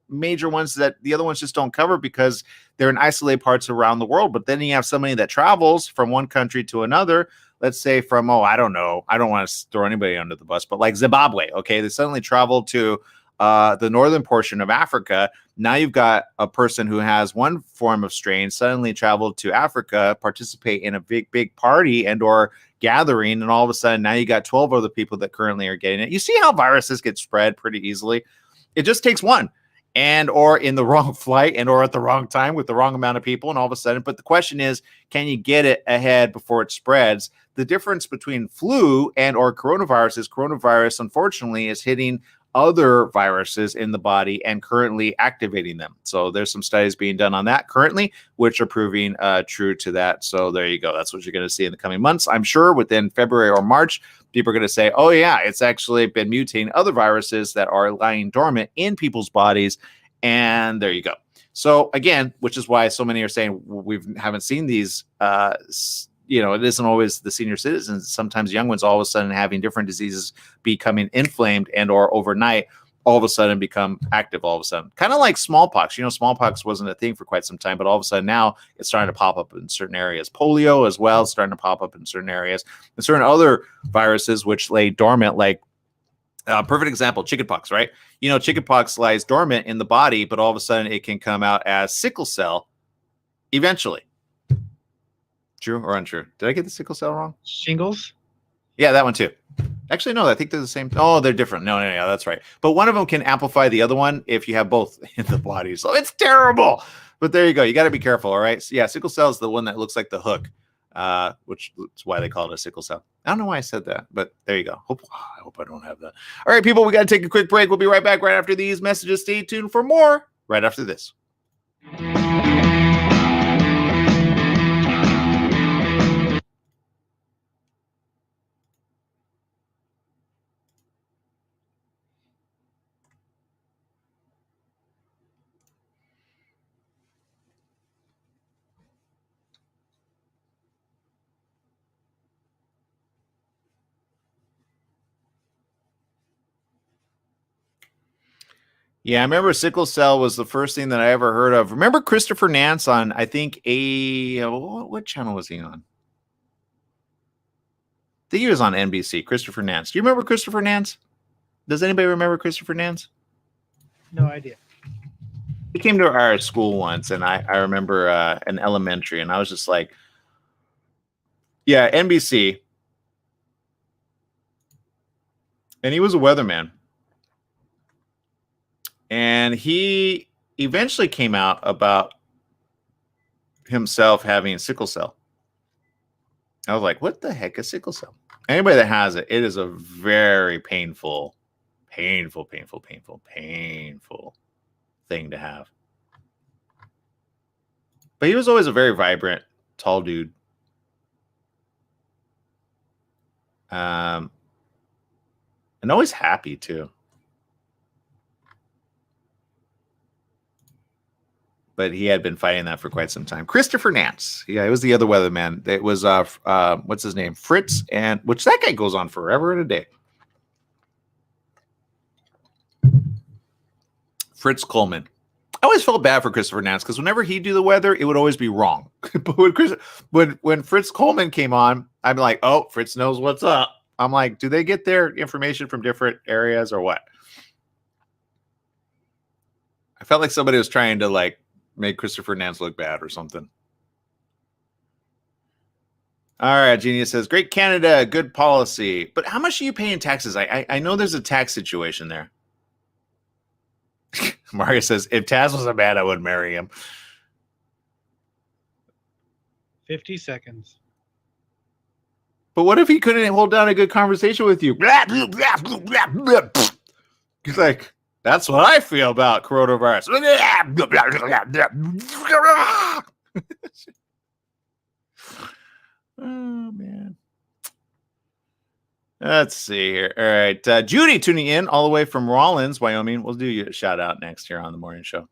major ones that the other ones just don't cover because they're in isolated parts around the world. But then you have somebody that travels from one country to another. Let's say from, I don't know. I don't want to throw anybody under the bus, but like Zimbabwe. Okay, they suddenly travel to the northern portion of Africa. Now you've got a person who has one form of strain suddenly traveled to Africa, participate in a big party and or gathering, and all of a sudden now you got 12 other people that currently are getting it. You see how viruses get spread pretty easily. It just takes one, and or in the wrong flight and or at the wrong time with the wrong amount of people, and all of a sudden. But the question is, can you get it ahead before it spreads? The difference between flu and or coronavirus is coronavirus, unfortunately, is hitting other viruses in the body and currently activating them. So there's some studies being done on that currently, which are proving true to that. So there you go. That's what you're going to see in the coming months. I'm sure within February or March, people are going to say, oh yeah, it's actually been mutating other viruses that are lying dormant in people's bodies. And there you go. So again, which is why so many are saying we haven't seen these it isn't always the senior citizens. Sometimes young ones all of a sudden having different diseases becoming inflamed and or overnight all of a sudden become active all of a sudden. Kind of like smallpox. Smallpox wasn't a thing for quite some time, but all of a sudden now it's starting to pop up in certain areas. Polio as well is starting to pop up in certain areas. And certain other viruses which lay dormant, like perfect example, chickenpox, right? Chickenpox lies dormant in the body, but all of a sudden it can come out as sickle cell eventually. True or untrue? Did I get the sickle cell wrong? Shingles? Yeah, that one too. Actually, no, I think they're the same. Oh, they're different. No, that's right. But one of them can amplify the other one if you have both in the body. So it's terrible. But there you go. You got to be careful, all right? So yeah, sickle cell is the one that looks like the hook, which is why they call it a sickle cell. I don't know why I said that, but there you go. I hope I don't have that. All right, people, we got to take a quick break. We'll be right back right after these messages. Stay tuned for more right after this. Yeah, I remember sickle cell was the first thing that I ever heard of. Remember Christopher Nance on, I think, what channel was he on? think he was on NBC. Christopher Nance. Do you remember Christopher Nance? Does anybody remember Christopher Nance? No idea. He came to our school once, and I remember an elementary, and I was just like, yeah, NBC. And he was a weatherman. And he eventually came out about himself having sickle cell. I was like, what the heck is sickle cell? Anybody that has it, it is a very painful thing to have. But he was always a very vibrant, tall dude. And always happy too. But he had been fighting that for quite some time. Christopher Nance. Yeah, it was the other weatherman. It was what's his name? Fritz, and which that guy goes on forever and a day. Fritz Coleman. I always felt bad for Christopher Nance because whenever he'd do the weather, it would always be wrong. But when Fritz Coleman came on, I'm like, oh, Fritz knows what's up. I'm like, do they get their information from different areas or what? I felt like somebody was trying to like make Christopher Nance look bad or something. All right, Genius says, great Canada, good policy. But how much are you paying taxes? I know there's a tax situation there. Mario says, if Taz was a man, I would marry him. 50 seconds. But what if he couldn't hold down a good conversation with you? He's like, that's what I feel about coronavirus. Oh, man. Let's see here. All right. Judy tuning in all the way from Rawlins, Wyoming. We'll do you a shout out next here on the morning show.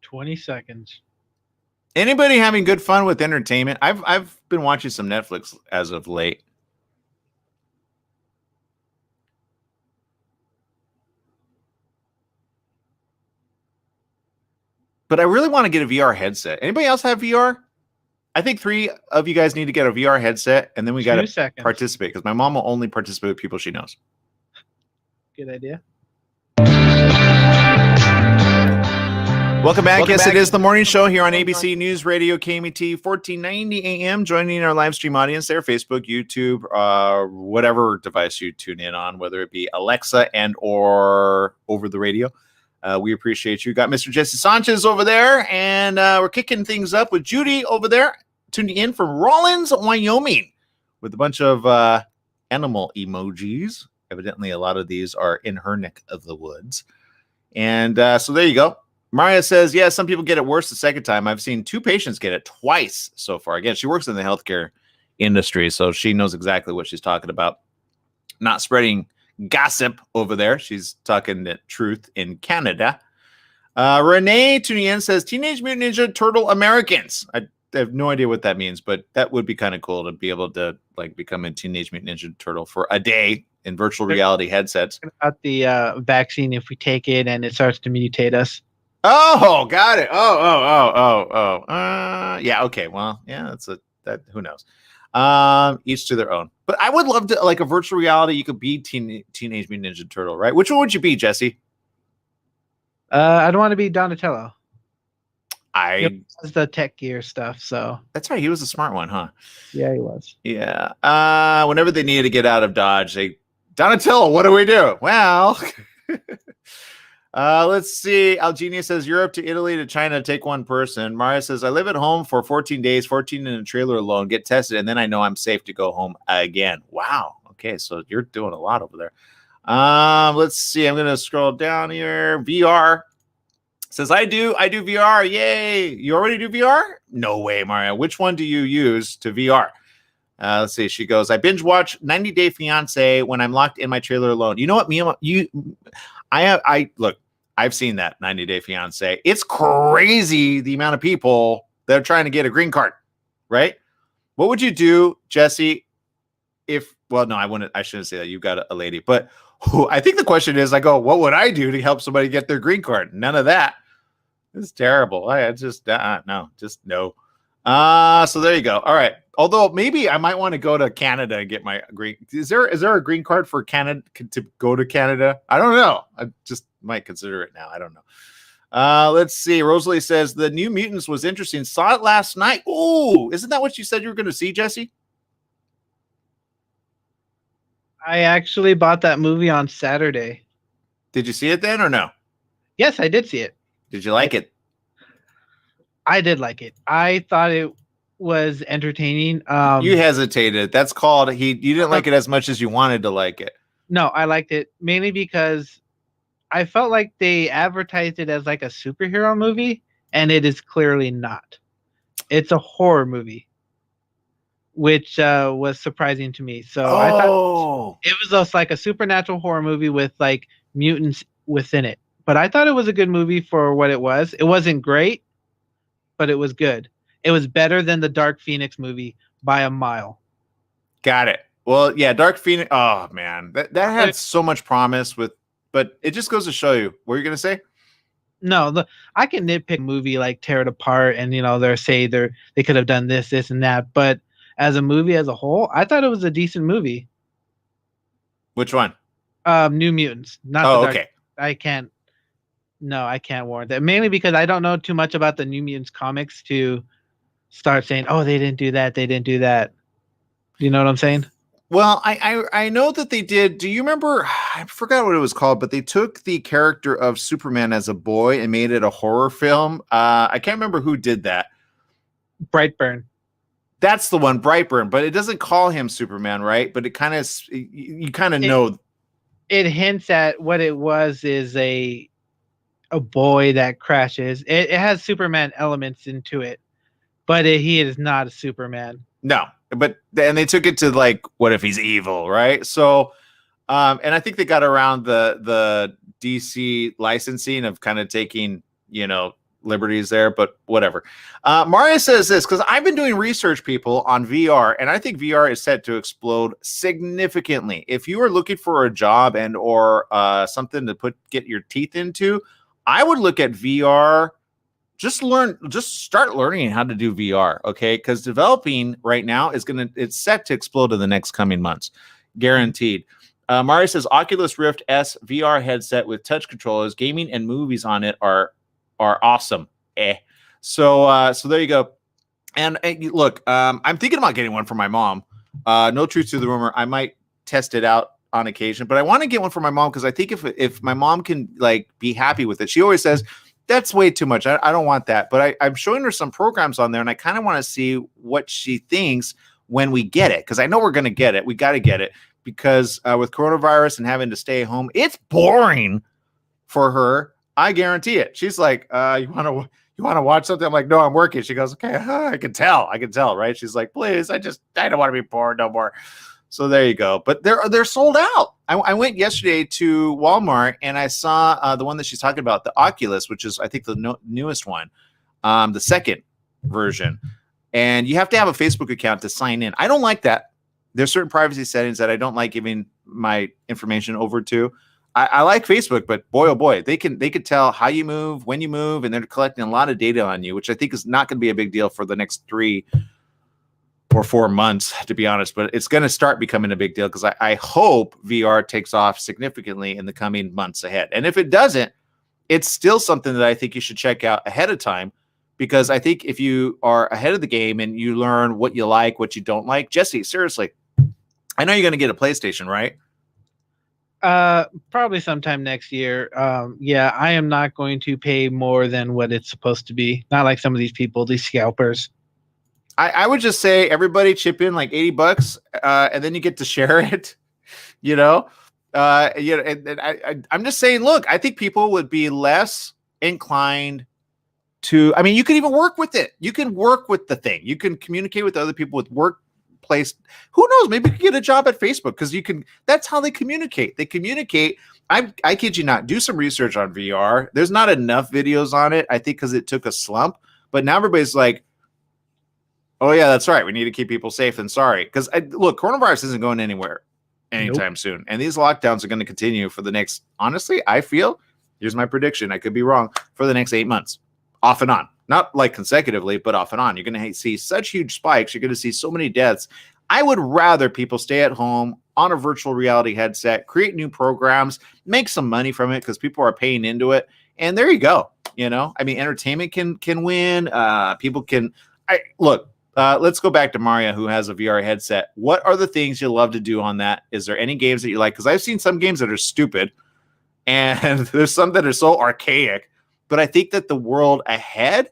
20 seconds. Anybody having good fun with entertainment? I've been watching some Netflix as of late. But I really want to get a VR headset. Anybody else have VR? I think 3 of you guys need to get a VR headset, and then we got to participate because my mom will only participate with people she knows. Good idea. Welcome back. Yes, it is the morning show here on ABC News Radio KMET 1490 AM. Joining our live stream audience there, Facebook, YouTube, whatever device you tune in on, whether it be Alexa and or over the radio. We appreciate you. Got Mr. Jesse Sanchez over there, and we're kicking things up with Judy over there, tuning in from Rawlins, Wyoming, with a bunch of animal emojis. Evidently, a lot of these are in her neck of the woods. And so there you go. Maria says, yeah, some people get it worse the second time. I've seen 2 patients get it twice so far. Again, she works in the healthcare industry, so she knows exactly what she's talking about. Not spreading gossip over there. She's talking the truth in Canada. Renee tuning in says, Teenage Mutant Ninja Turtle Americans. I have no idea what that means, but that would be kind of cool to be able to like become a Teenage Mutant Ninja Turtle for a day in virtual reality headsets. About the vaccine, if we take it and it starts to mutate us. Oh, got it. Yeah. Okay. Well, yeah, that. Who knows? Each to their own. But I would love to, like a virtual reality. You could be Teenage Mutant Ninja Turtle, right? Which one would you be, Jesse? I'd want to be Donatello. He was the tech gear stuff. So that's right. He was a smart one, huh? Yeah, he was. Yeah. Whenever they needed to get out of Dodge, Donatello, what do we do? Well. Let's see. Algenia says Europe to Italy to China to take one person. Maria says I live at home for 14 days, 14 in a trailer alone, get tested, and then I know I'm safe to go home again. Wow. Okay, so you're doing a lot over there. Let's see. I'm gonna scroll down here. VR says I do VR. Yay! You already do VR? No way, Maria. Which one do you use to VR? Let's see. She goes, I binge watch 90 Day Fiance when I'm locked in my trailer alone. You know what? Look, I've seen that 90 Day Fiance. It's crazy the amount of people that are trying to get a green card, right? What would you do, Jesse, I shouldn't say that. You've got a lady. But I think the question is, what would I do to help somebody get their green card? None of that. It's terrible. No. So there you go. All right. Although maybe I might want to go to Canada and get my green. Is there a green card for Canada to go to Canada? I don't know. I just might consider it now. I don't know. Let's see. Rosalie says the New Mutants was interesting. Saw it last night. Oh, isn't that what you said you were going to see, Jesse? I actually bought that movie on Saturday. Did you see it then or no? Yes, I did see it. Did you like it? I did like it. I thought it was entertaining. You hesitated. That's called you didn't like it as much as you wanted to like it. No, I liked it mainly because I felt like they advertised it as like a superhero movie, and it is clearly not. It's a horror movie, which was surprising to me. So I thought it was just like a supernatural horror movie with like mutants within it. But I thought it was a good movie for what it was. It wasn't great, but it was good. It was better than the Dark Phoenix movie by a mile. Got it. Well, yeah, Dark Phoenix. Oh man, that had so much promise but it just goes to show you. What are you gonna say? No, I can nitpick a movie, like tear it apart, and they could have done this, and that. But as a movie as a whole, I thought it was a decent movie. Which one? New Mutants. Not the Dark. Okay. I can't warrant that. Mainly because I don't know too much about the New Mutants comics to start saying, "Oh, they didn't do that. They didn't do that." You know what I'm saying? Well, I know that they did. Do you remember? I forgot what it was called, but they took the character of Superman as a boy and made it a horror film. I can't remember who did that. Brightburn. That's the one, Brightburn. But it doesn't call him Superman, right? But it kind of you kind of know. It hints at what it was is a boy that crashes. It has Superman elements into it, but he is not a Superman. No. But and they took it to like, what if he's evil, right? So, and I think they got around the DC licensing of kind of taking liberties there, but whatever. Maria says this because I've been doing research, people, on VR, and I think VR is set to explode significantly. If you are looking for a job and or something to get your teeth into, I would look at VR. Just start learning how to do VR, okay? Because developing right now it's set to explode in the next coming months, guaranteed. Mario says Oculus Rift S VR headset with touch controllers, gaming and movies on it are awesome. So there you go. And look, I'm thinking about getting one for my mom. No truth to the rumor, I might test it out on occasion, but I want to get one for my mom because I think if my mom can like be happy with it, she always says, that's way too much. I don't want that. But I'm showing her some programs on there, and I kind of want to see what she thinks when we get it, because I know we're going to get it. We got to get it because with coronavirus and having to stay home, it's boring for her. I guarantee it. She's like, you want to watch something? I'm like, no, I'm working. She goes, okay, I can tell, right? She's like, please, I don't want to be bored no more. So there you go. But they're sold out. I went yesterday to Walmart and I saw the one that she's talking about, the Oculus, which is I think the newest one, the second version. And you have to have a Facebook account to sign in. I don't like that. There's certain privacy settings that I don't like giving my information over to. I like Facebook, but boy, oh boy, they could tell how you move, when you move, and they're collecting a lot of data on you, which I think is not going to be a big deal for the next 3 or 4 months, to be honest, but it's going to start becoming a big deal because I hope VR takes off significantly in the coming months ahead. And if it doesn't, it's still something that I think you should check out ahead of time, because I think if you are ahead of the game and you learn what you like, what you don't like, Jesse, seriously, I know you're going to get a PlayStation, right? Probably sometime next year. Yeah, I am not going to pay more than what it's supposed to be. Not like some of these people, these scalpers. I would just say everybody chip in like $80, and then you get to share it. And I'm just saying, look, I think people would be less inclined to. I mean, you can even work with it. You can work with the thing. You can communicate with other people with workplace. Who knows? Maybe you can get a job at Facebook because you can. That's how they communicate. They communicate. I kid you not. Do some research on VR. There's not enough videos on it, I think, because it took a slump. But now everybody's like, oh, yeah, that's right. We need to keep people safe and sorry. Because, look, coronavirus isn't going anywhere anytime soon. And these lockdowns are going to continue for the next, honestly, I feel, here's my prediction. I could be wrong, for the next 8 months, off and on. not like consecutively, but off and on. You're going to see such huge spikes. You're going to see so many deaths. I would rather people stay at home on a virtual reality headset, create new programs, make some money from it because people are paying into it. And there you go. I mean, entertainment can win. People can. Let's go back to Mario, who has a VR headset. What are the things you love to do on that? Is there any games that you like? Because I've seen some games that are stupid, and there's some that are so archaic. But I think that the world ahead,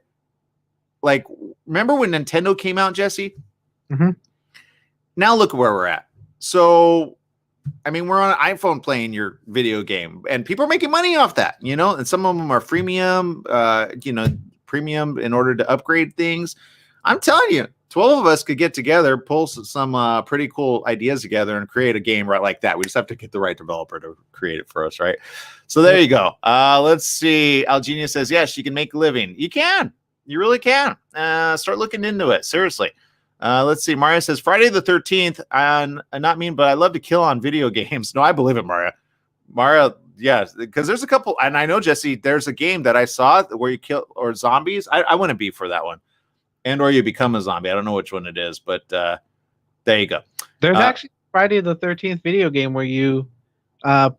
like, remember when Nintendo came out, Jesse? Mm-hmm. Now look where we're at. So, I mean, we're on an iPhone playing your video game, and people are making money off that, and some of them are freemium, premium in order to upgrade things. I'm telling you, 12 of us could get together, pull some pretty cool ideas together and create a game right like that. We just have to get the right developer to create it for us, right? So there you go. Let's see. Algenia says, yes, you can make a living. You can. You really can. Start looking into it. Seriously. Let's see. Mario says, Friday the 13th. Not mean, but I love to kill on video games. No, I believe it, Mario. Mario, yes, because there's a couple. And I know, Jesse, there's a game that I saw where you kill or zombies. I wouldn't be for that one. And or you become a zombie. I don't know which one it is, but there you go. There's actually Friday the 13th video game where you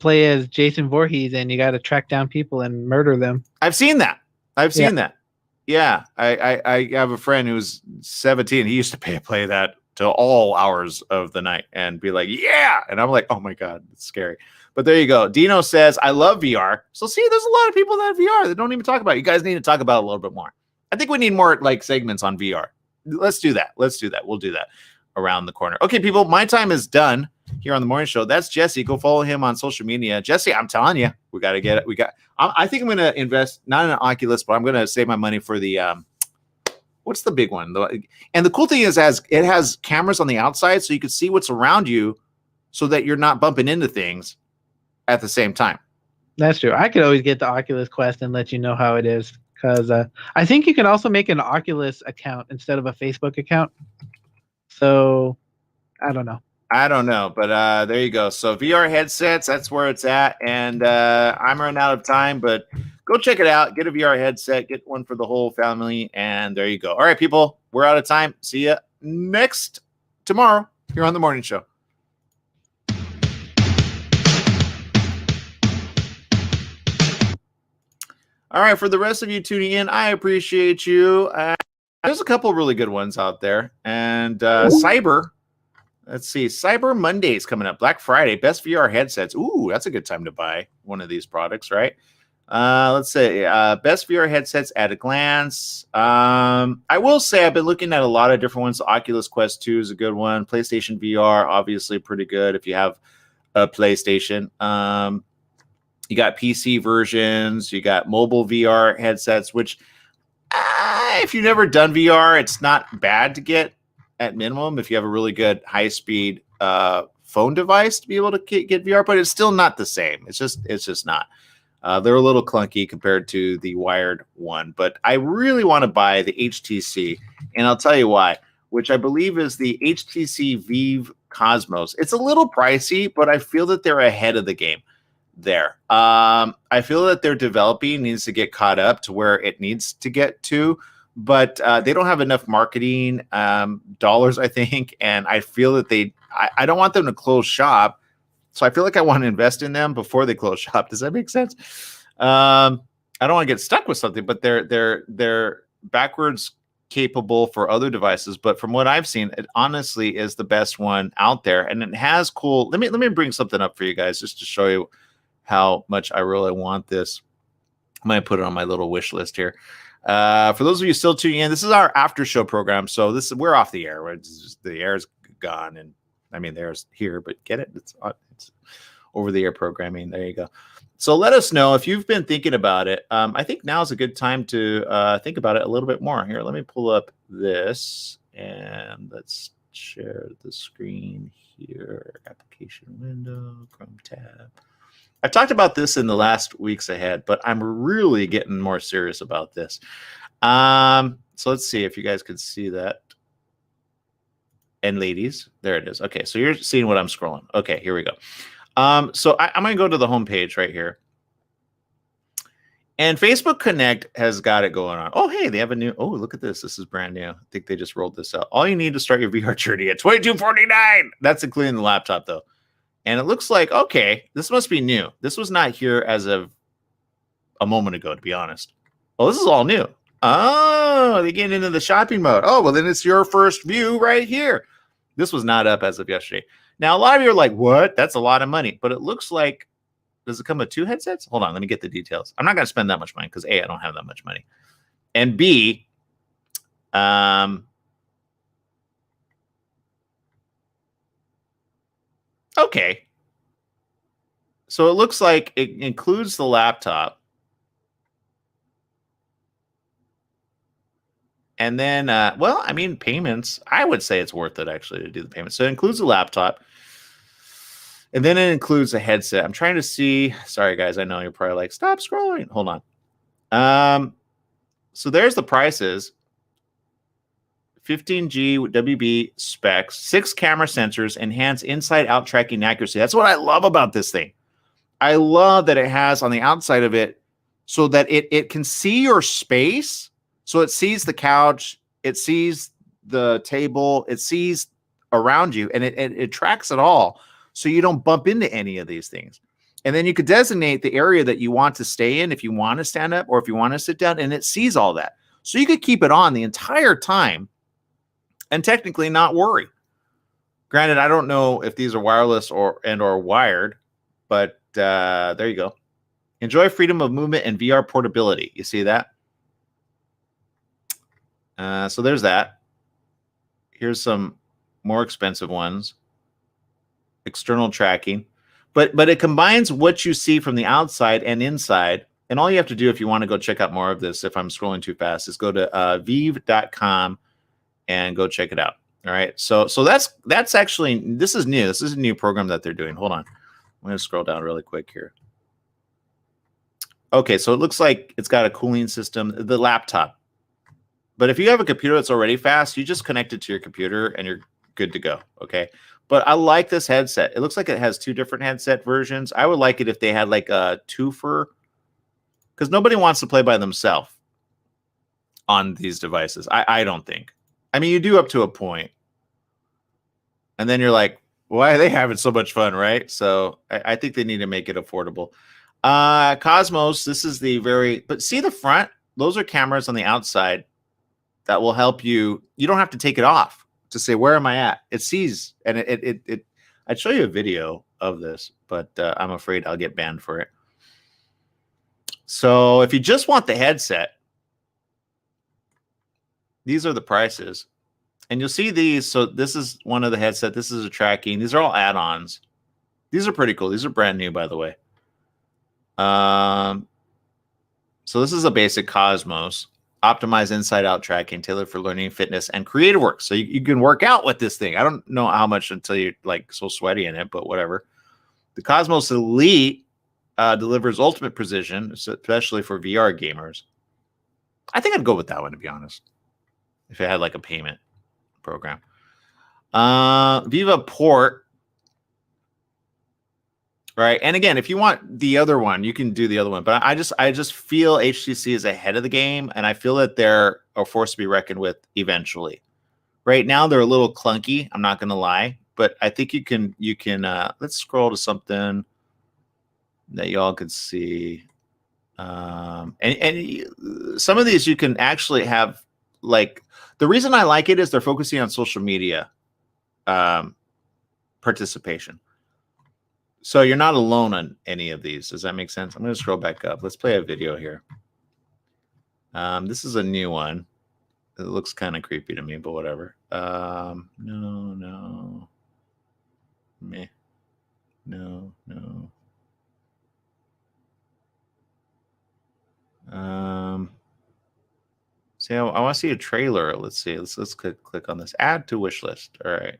play as Jason Voorhees and you got to track down people and murder them. I've seen that. That. Yeah, I have a friend who's 17. He used to play that to all hours of the night and be like, yeah. And I'm like, oh my God, it's scary. But there you go. Dino says, I love VR. So see, there's a lot of people that have VR that don't even talk about it. You guys need to talk about it a little bit more. I think we need more like segments on VR. Let's do that. We'll do that around the corner. Okay, people, my time is done here on the morning show. That's Jesse. Go follow him on social media. Jesse, I'm telling you, we got to get it. I think I'm going to invest not in an Oculus, but I'm going to save my money for the what's the big one? And the cool thing is, it has cameras on the outside, so you can see what's around you, so that you're not bumping into things at the same time. That's true. I could always get the Oculus Quest and let you know how it is. Because I think you can also make an Oculus account instead of a Facebook account. So, I don't know. But there you go. So VR headsets, that's where it's at. And I'm running out of time, but go check it out. Get a VR headset. Get one for the whole family. And there you go. All right, people, we're out of time. See you tomorrow here on The Morning Show. All right, for the rest of you tuning in, I appreciate you. There's a couple really good ones out there. And Cyber Monday is coming up. Black Friday, best VR headsets. Ooh, that's a good time to buy one of these products, right? Let's say best VR headsets at a glance. I will say I've been looking at a lot of different ones. The Oculus Quest 2 is a good one. PlayStation VR, obviously pretty good if you have a PlayStation. You got PC versions, you got mobile VR headsets, which if you've never done VR, it's not bad to get at minimum if you have a really good high-speed phone device to be able to get VR, but it's still not the same. It's just not. They're a little clunky compared to the wired one, but I really want to buy the HTC, and I'll tell you why, which I believe is the HTC Vive Cosmos. It's a little pricey, but I feel that they're ahead of the game there. I feel that their developing needs to get caught up to where it needs to get to, but they don't have enough marketing dollars, I think, and I feel that I don't want them to close shop, so I feel like I want to invest in them before they close shop. Does that make sense? I don't want to get stuck with something, but they're backwards capable for other devices, but from what I've seen, it honestly is the best one out there, and it has cool. Let me bring something up for you guys just to show you how much I really want this. I might put it on my little wish list here. For those of you still tuning in, this is our after show program. So we're off the air. The air's gone, and I mean the air's here, but get it? It's over the air programming. There you go. So let us know if you've been thinking about it. I think now is a good time to think about it a little bit more. Here, let me pull up this and let's share the screen here. Application window, Chrome tab. I've talked about this in the last weeks ahead, but I'm really getting more serious about this. So let's see if you guys could see that. And ladies, there it is. Okay, so you're seeing what I'm scrolling. Okay, here we go. So I'm going to go to the home page right here. And Facebook Connect has got it going on. Oh, hey, they have a new. Oh, look at this. This is brand new. I think they just rolled this out. All you need to start your VR journey at $22.49. That's including the laptop, though. And it looks like, okay, this must be new. This was not here as of a moment ago, to be honest. Well, this is all new. Oh, they get into the shopping mode. Oh, well, then it's your first view right here. This was not up as of yesterday. Now, a lot of you are like, what? That's a lot of money. But it looks like, does it come with 2 headsets? Hold on, let me get the details. I'm not going to spend that much money because A, I don't have that much money. And B, okay. So it looks like it includes the laptop. And then, well, I mean, payments, I would say it's worth it actually to do the payments. So it includes the laptop. And then it includes a headset. I'm trying to see. Sorry, guys. I know you're probably like, stop scrolling. Hold on. So there's the prices. 15G WB specs, 6 camera sensors, enhanced inside-out tracking accuracy. That's what I love about this thing. I love that it has on the outside of it so that it can see your space. So it sees the couch, it sees the table, it sees around you, and it tracks it all so you don't bump into any of these things. And then you could designate the area that you want to stay in if you want to stand up or if you want to sit down, and it sees all that. So you could keep it on the entire time and technically not worry. Granted, I don't know if these are wireless or wired, but there you go. Enjoy freedom of movement and VR portability. You see that? So there's that. Here's some more expensive ones. External tracking. But it combines what you see from the outside and inside. And all you have to do if you want to go check out more of this, if I'm scrolling too fast, is go to vive.com and go check it out. All right. So that's actually, this is new. This is a new program that they're doing. Hold on. I'm going to scroll down really quick here. Okay. So it looks like it's got a cooling system, the laptop. But if you have a computer that's already fast, you just connect it to your computer and you're good to go. Okay. But I like this headset. It looks like it has 2 different headset versions. I would like it if they had like a twofer, because nobody wants to play by themselves on these devices. I don't think. I mean, you do up to a point. And then you're like, why are they having so much fun, right? So I think they need to make it affordable. Cosmos, this is the but see the front? Those are cameras on the outside that will help you. You don't have to take it off to say, where am I at? It sees, and it I'd show you a video of this, but I'm afraid I'll get banned for it. So if you just want the headset, these are the prices. And you'll see these. So this is one of the headset. This is a tracking. These are all add-ons. These are pretty cool. These are brand new, by the way. So this is a basic Cosmos. Optimized inside-out tracking, tailored for learning, fitness, and creative work. So you can work out with this thing. I don't know how much until you're like so sweaty in it, but whatever. The Cosmos Elite delivers ultimate precision, especially for VR gamers. I think I'd go with that one, to be honest, if it had like a payment program. Viva Port. Right. And again, if you want the other one, you can do the other one. But I just feel HTC is ahead of the game, and I feel that they're a force to be reckoned with eventually. Right now, they're a little clunky. I'm not going to lie, but I think you can. Let's scroll to something that y'all could see. And some of these you can actually have, like, the reason I like it is they're focusing on social media participation. So you're not alone on any of these. Does that make sense? I'm going to scroll back up. Let's play a video here. This is a new one. It looks kind of creepy to me, but whatever. No. Meh. No. See, I want to see a trailer. Let's see. Let's click on this. Add to wish list. All right.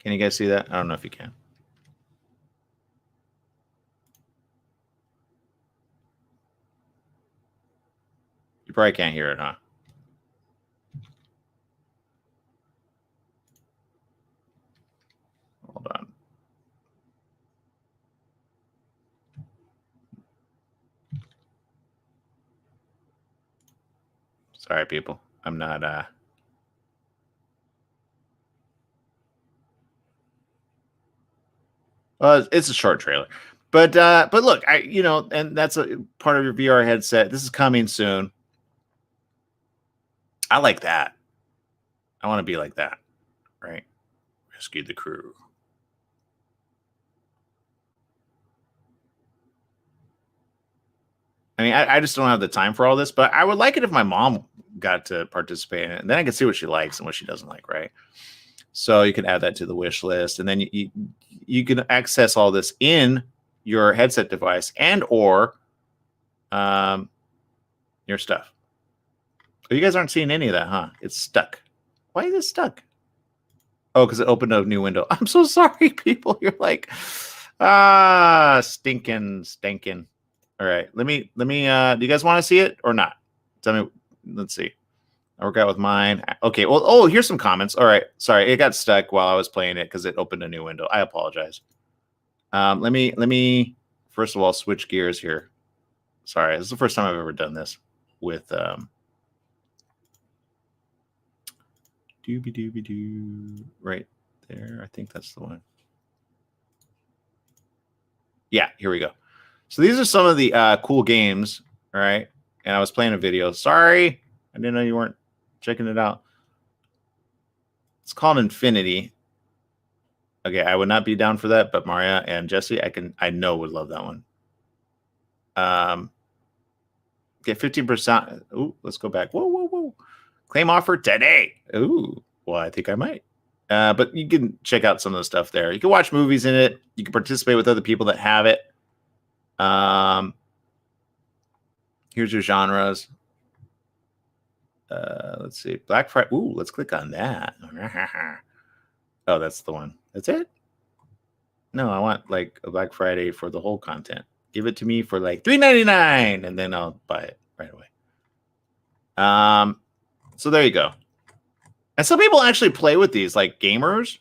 Can you guys see that? I don't know if you can. You probably can't hear it, huh? Hold on. Sorry, people. I'm not. It's a short trailer, but look, and that's a part of your VR headset. This is coming soon. I like that. I want to be like that, right? Rescue the crew. I mean, I just don't have the time for all this, but I would like it if my mom got to participate in it, and then I can see what she likes and what she doesn't like, right? So you can add that to the wish list, and then you can access all this in your headset device and or your stuff. Oh, you guys aren't seeing any of that, huh? It's stuck. Why is it stuck? Oh, because it opened a new window. I'm so sorry, people. You're like, stinking. All right, let me. Do you guys want to see it or not? Tell me. Let's see. I work out with mine. Okay. Well, oh, here's some comments. All right. Sorry, it got stuck while I was playing it because it opened a new window. I apologize. Let me first of all switch gears here. Sorry, this is the first time I've ever done this with doobie doo right there. I think that's the one. Yeah, here we go. So these are some of the cool games. All right, and I was playing a video. Sorry, I didn't know you weren't checking it out. It's called Infinity. Okay, I would not be down for that, but Maria and Jesse, I know would love that one. Get 15%. Ooh, let's go back. Whoa. Claim offer today. Ooh, well, I think I might. But you can check out some of the stuff there. You can watch movies in it. You can participate with other people that have it. Here's your genres. Let's see. Black Friday. Ooh, let's click on that. Oh, that's the one. That's it? No, I want like a Black Friday for the whole content. Give it to me for like $3.99 and then I'll buy it right away. So there you go. And some people actually play with these, like gamers.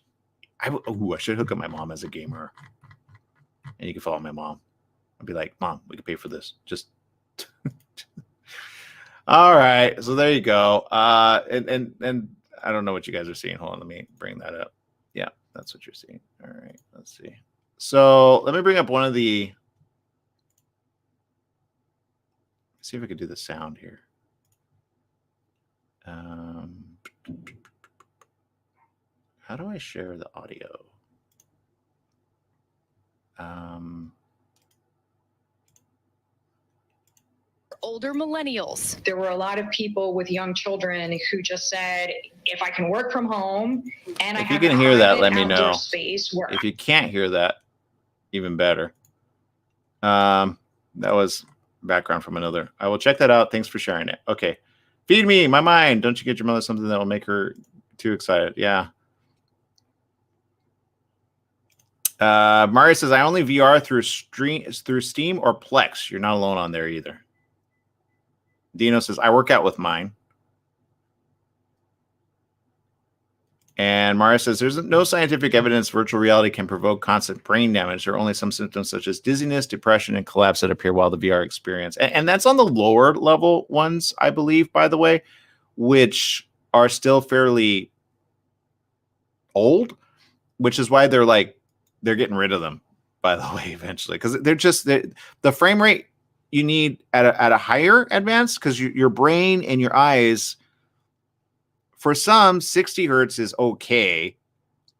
I should hook up my mom as a gamer. And you can follow my mom. I'll be like, Mom, we can pay for this. Just all right. So there you go. And I don't know what you guys are seeing. Hold on, let me bring that up. Yeah, that's what you're seeing. All right, let's see. So let me bring up one of the. See if I could do the sound here. How do I share the audio? Older millennials. There were a lot of people with young children who just said, if I can work from home and if you can hear that, let me know. Space where if you can't hear that, even better. That was background from another. I will check that out. Thanks for sharing it. Okay. Feed me my mind. Don't you get your mother something that will make her too excited? Yeah. Mario says, I only VR through Steam or Plex. You're not alone on there either. Dino says, I work out with mine. And Mario says, there's no scientific evidence virtual reality can provoke constant brain damage. There are only some symptoms such as dizziness, depression, and collapse that appear while the VR experience. And that's on the lower level ones, I believe, by the way, which are still fairly old, which is why they're getting rid of them, by the way, eventually. Because the frame rate you need at a higher advance, because your brain and your eyes, for some, 60 hertz is okay.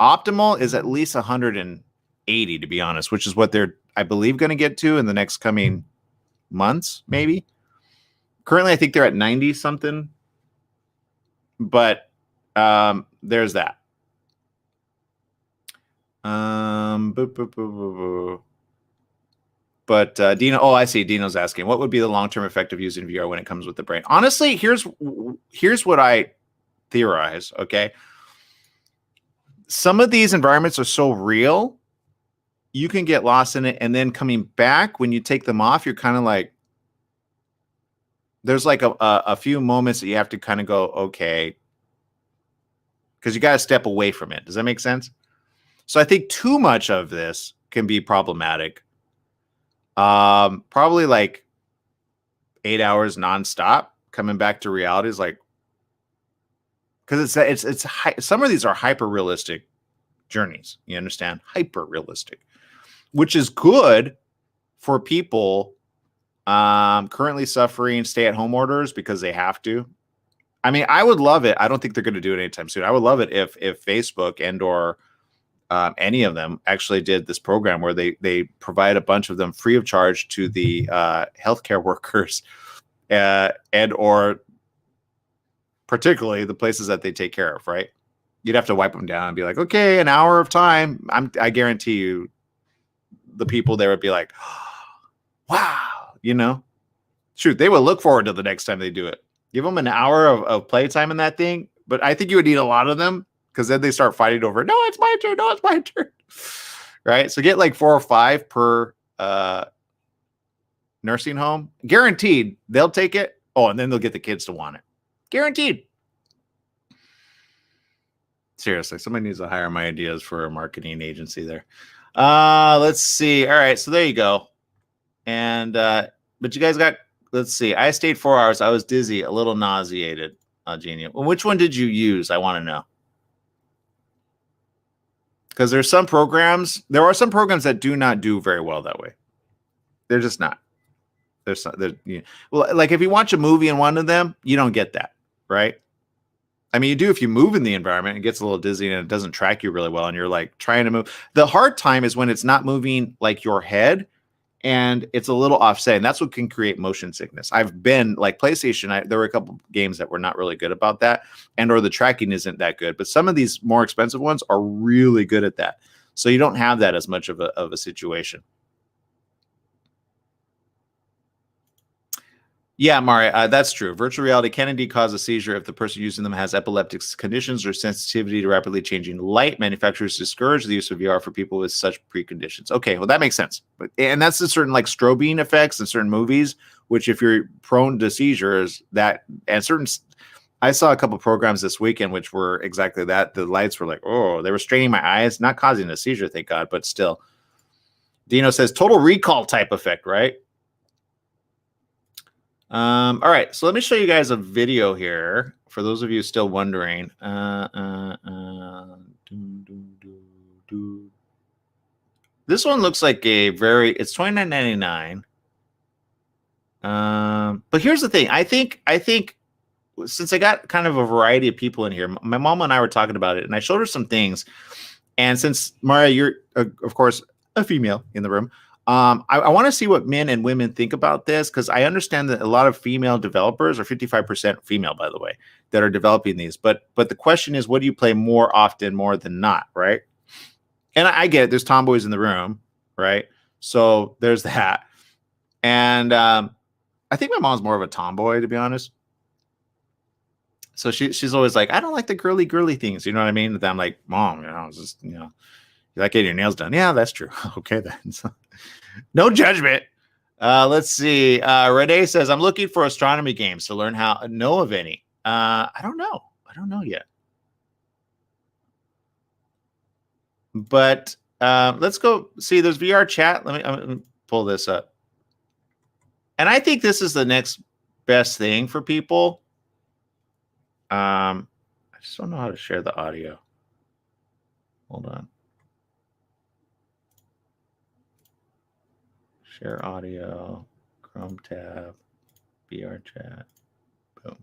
Optimal is at least 180, to be honest, which is what they're, I believe, going to get to in the next coming months, maybe. Currently, I think they're at 90 something. But there's that. But Dino, I see. Dino's asking, what would be the long-term effect of using VR when it comes with the brain? Honestly, here's what I theorize. Okay, some of these environments are so real, you can get lost in it, and then coming back when you take them off, you're kind of like, there's like a few moments that you have to kind of go, okay, because you got to step away from it. Does that make sense? So I think too much of this can be problematic. Probably like 8 hours nonstop coming back to reality is like, because it's some of these are hyper realistic journeys. You understand? Hyper realistic, which is good for people currently suffering stay-at-home orders because they have to. I mean, I would love it. I don't think they're going to do it anytime soon. I would love it if Facebook and or any of them actually did this program where they provide a bunch of them free of charge to the healthcare workers and or particularly the places that they take care of, right? You'd have to wipe them down and be like, okay, an hour of time. I guarantee you the people there would be like, wow, you know, shoot, they will look forward to the next time they do it. Give them an hour of playtime in that thing. But I think you would need a lot of them because then they start fighting over, no, it's my turn. No, it's my turn. Right. So get like 4 or 5 per nursing home. Guaranteed they'll take it. Oh, and then they'll get the kids to want it. Guaranteed. Seriously, somebody needs to hire my ideas for a marketing agency there. Let's see. All right. So there you go. And, but you guys got, let's see. I stayed 4 hours. I was dizzy, a little nauseated. Genius. Well, which one did you use? I want to know. Because there are some programs that do not do very well that way. They're just not. Well, like if you watch a movie in one of them, you don't get that, right? I mean, you do if you move in the environment, it gets a little dizzy and it doesn't track you really well. And you're like trying to move. The hard time is when it's not moving like your head and it's a little offset. And that's what can create motion sickness. I've been like PlayStation. There were a couple games that were not really good about that. And or the tracking isn't that good. But some of these more expensive ones are really good at that. So you don't have that as much of a situation. Yeah, Mari, that's true. Virtual reality can indeed cause a seizure if the person using them has epileptic conditions or sensitivity to rapidly changing light. Manufacturers discourage the use of VR for people with such preconditions. Okay, well, that makes sense. And that's a certain like strobing effects in certain movies, which if you're prone to seizures, that and certain. I saw a couple programs this weekend which were exactly that. The lights were like, oh, they were straining my eyes, not causing a seizure, thank God, but still. Dino says Total Recall type effect, right? All right, so let me show you guys a video here for those of you still wondering. This one looks like it's $29.99. But here's the thing. I think since I got kind of a variety of people in here, my mom and I were talking about it, and I showed her some things. And since Maria, you're of course a female in the room. I want to see what men and women think about this because I understand that a lot of female developers are 55% female, by the way, that are developing these. But the question is, what do you play more often, more than not, right? And I get it. There's tomboys in the room, right? So there's that. And I think my mom's more of a tomboy, to be honest. So she's always like, I don't like the girly things. You know what I mean? And I'm like, Mom, it's just, you like getting your nails done. Yeah, that's true. Okay, then. No judgment. Let's see. Renee says, I'm looking for astronomy games to learn how to know of any. I don't know. I don't know yet. But let's go see. There's VR chat. Let me pull this up. And I think this is the next best thing for people. I just don't know how to share the audio. Hold on. Share audio, Chrome tab, VR chat, boom.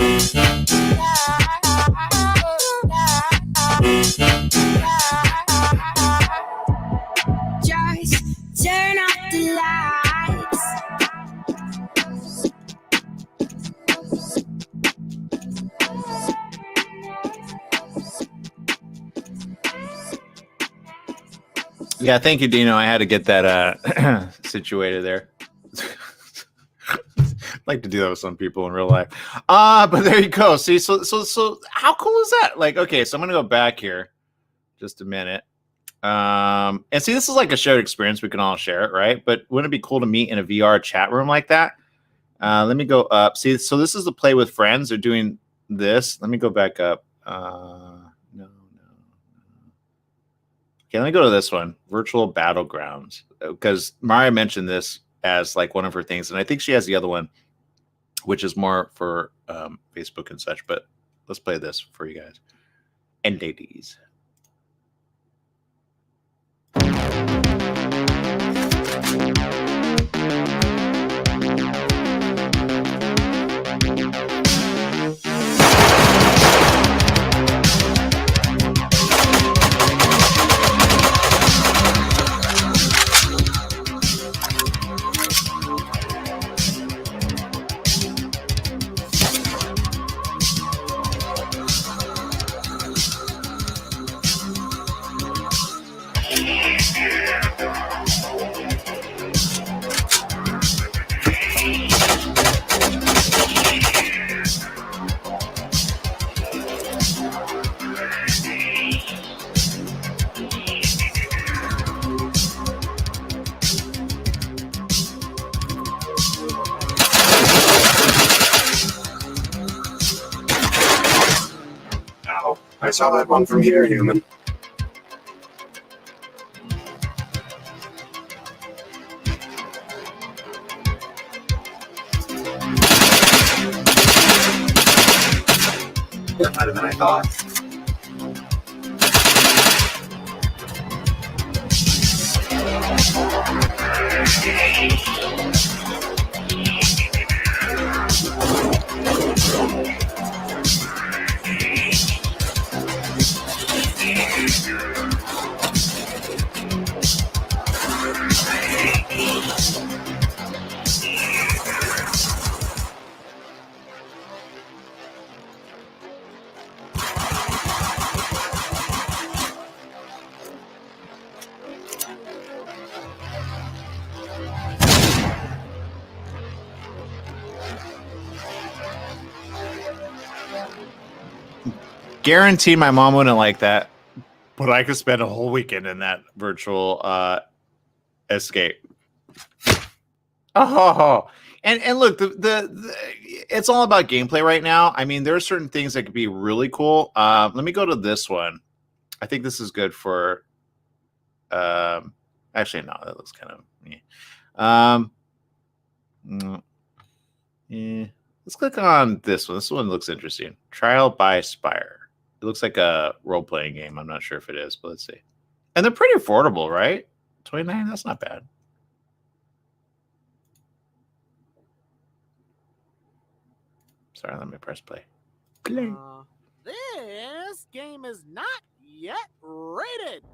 Just turn off the lights. Yeah, thank you, Dino. I had to get that situated there. Like to do that with some people in real life. But there you go. See, so how cool is that? Like, okay, so I'm gonna go back here just a minute. And see, this is like a shared experience. We can all share it, right? But wouldn't it be cool to meet in a VR chat room like that? Let me go up. See, so this is the play with friends. They're doing this. Let me go back up. No. Okay, let me go to this one, Virtual Battlegrounds, because Maria mentioned this as like one of her things, and I think she has the other one, which is more for Facebook and such. But let's play this for you guys and ladies. I saw that one from here, human. That might have been I thought. Guarantee my mom wouldn't like that, but I could spend a whole weekend in that virtual escape. Oh, and look, the it's all about gameplay right now. I mean, there are certain things that could be really cool. Let me go to this one. I think this is good for. Actually, no, that looks kind of. Let's click on this one. This one looks interesting. Trial by Spire. It looks like a role-playing game. I'm not sure if it is, but let's see. And they're pretty affordable, right? 29, that's not bad. Sorry, let me press play. Play. This game is not yet rated.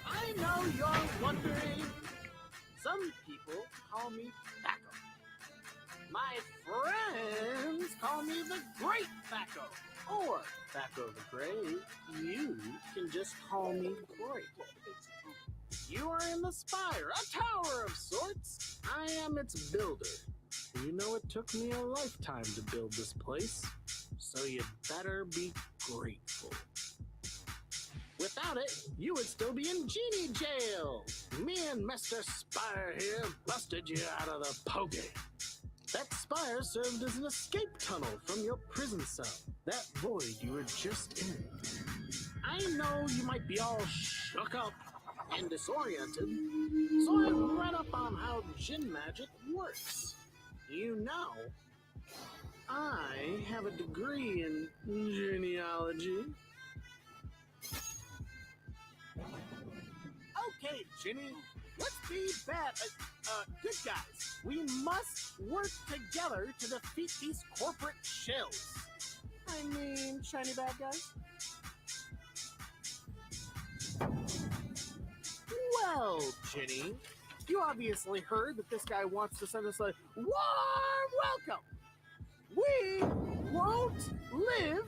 I know you're wondering. Some people call me Thaco. My friends call me the Great Thaco. Or Thaco the Great. You can just call me Great. You are in the Spire, a tower of sorts. I am its builder. You know it took me a lifetime to build this place, so you better be grateful. Without it, you would still be in genie jail. Me and Mr. Spire here busted you out of the pokey. That spire served as an escape tunnel from your prison cell, that void you were just in. I know you might be all shook up and disoriented, so I read up on how Jinn magic works. You know, I have a degree in genealogy. Okay, Ginny, let's be good guys. We must work together to defeat these corporate shills. I mean, shiny bad guys. Well, Ginny, you obviously heard that this guy wants to send us a warm welcome. We won't live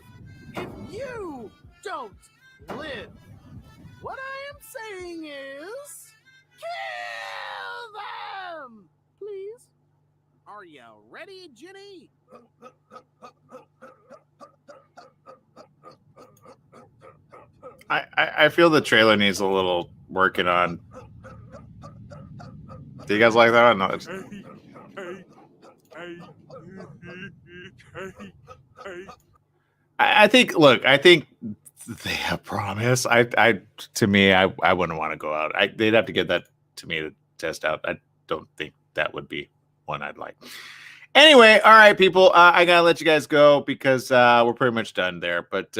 if you don't live. What I am saying is, kill them! Please? Are you ready, Ginny? I feel the trailer needs a little working on. Do you guys like that one? No, it's... I think. Look, I think they have promise. To me, I wouldn't want to go out. They'd have to get that to me to test out. I don't think that would be one I'd like. Anyway, all right, people. I gotta let you guys go because we're pretty much done there. But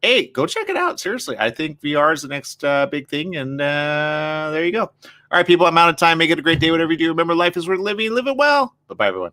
hey, go check it out. Seriously, I think VR is the next big thing, and there you go. All right, people. I'm out of time. Make it a great day. Whatever you do, remember life is worth living. Live it well. Bye, everyone.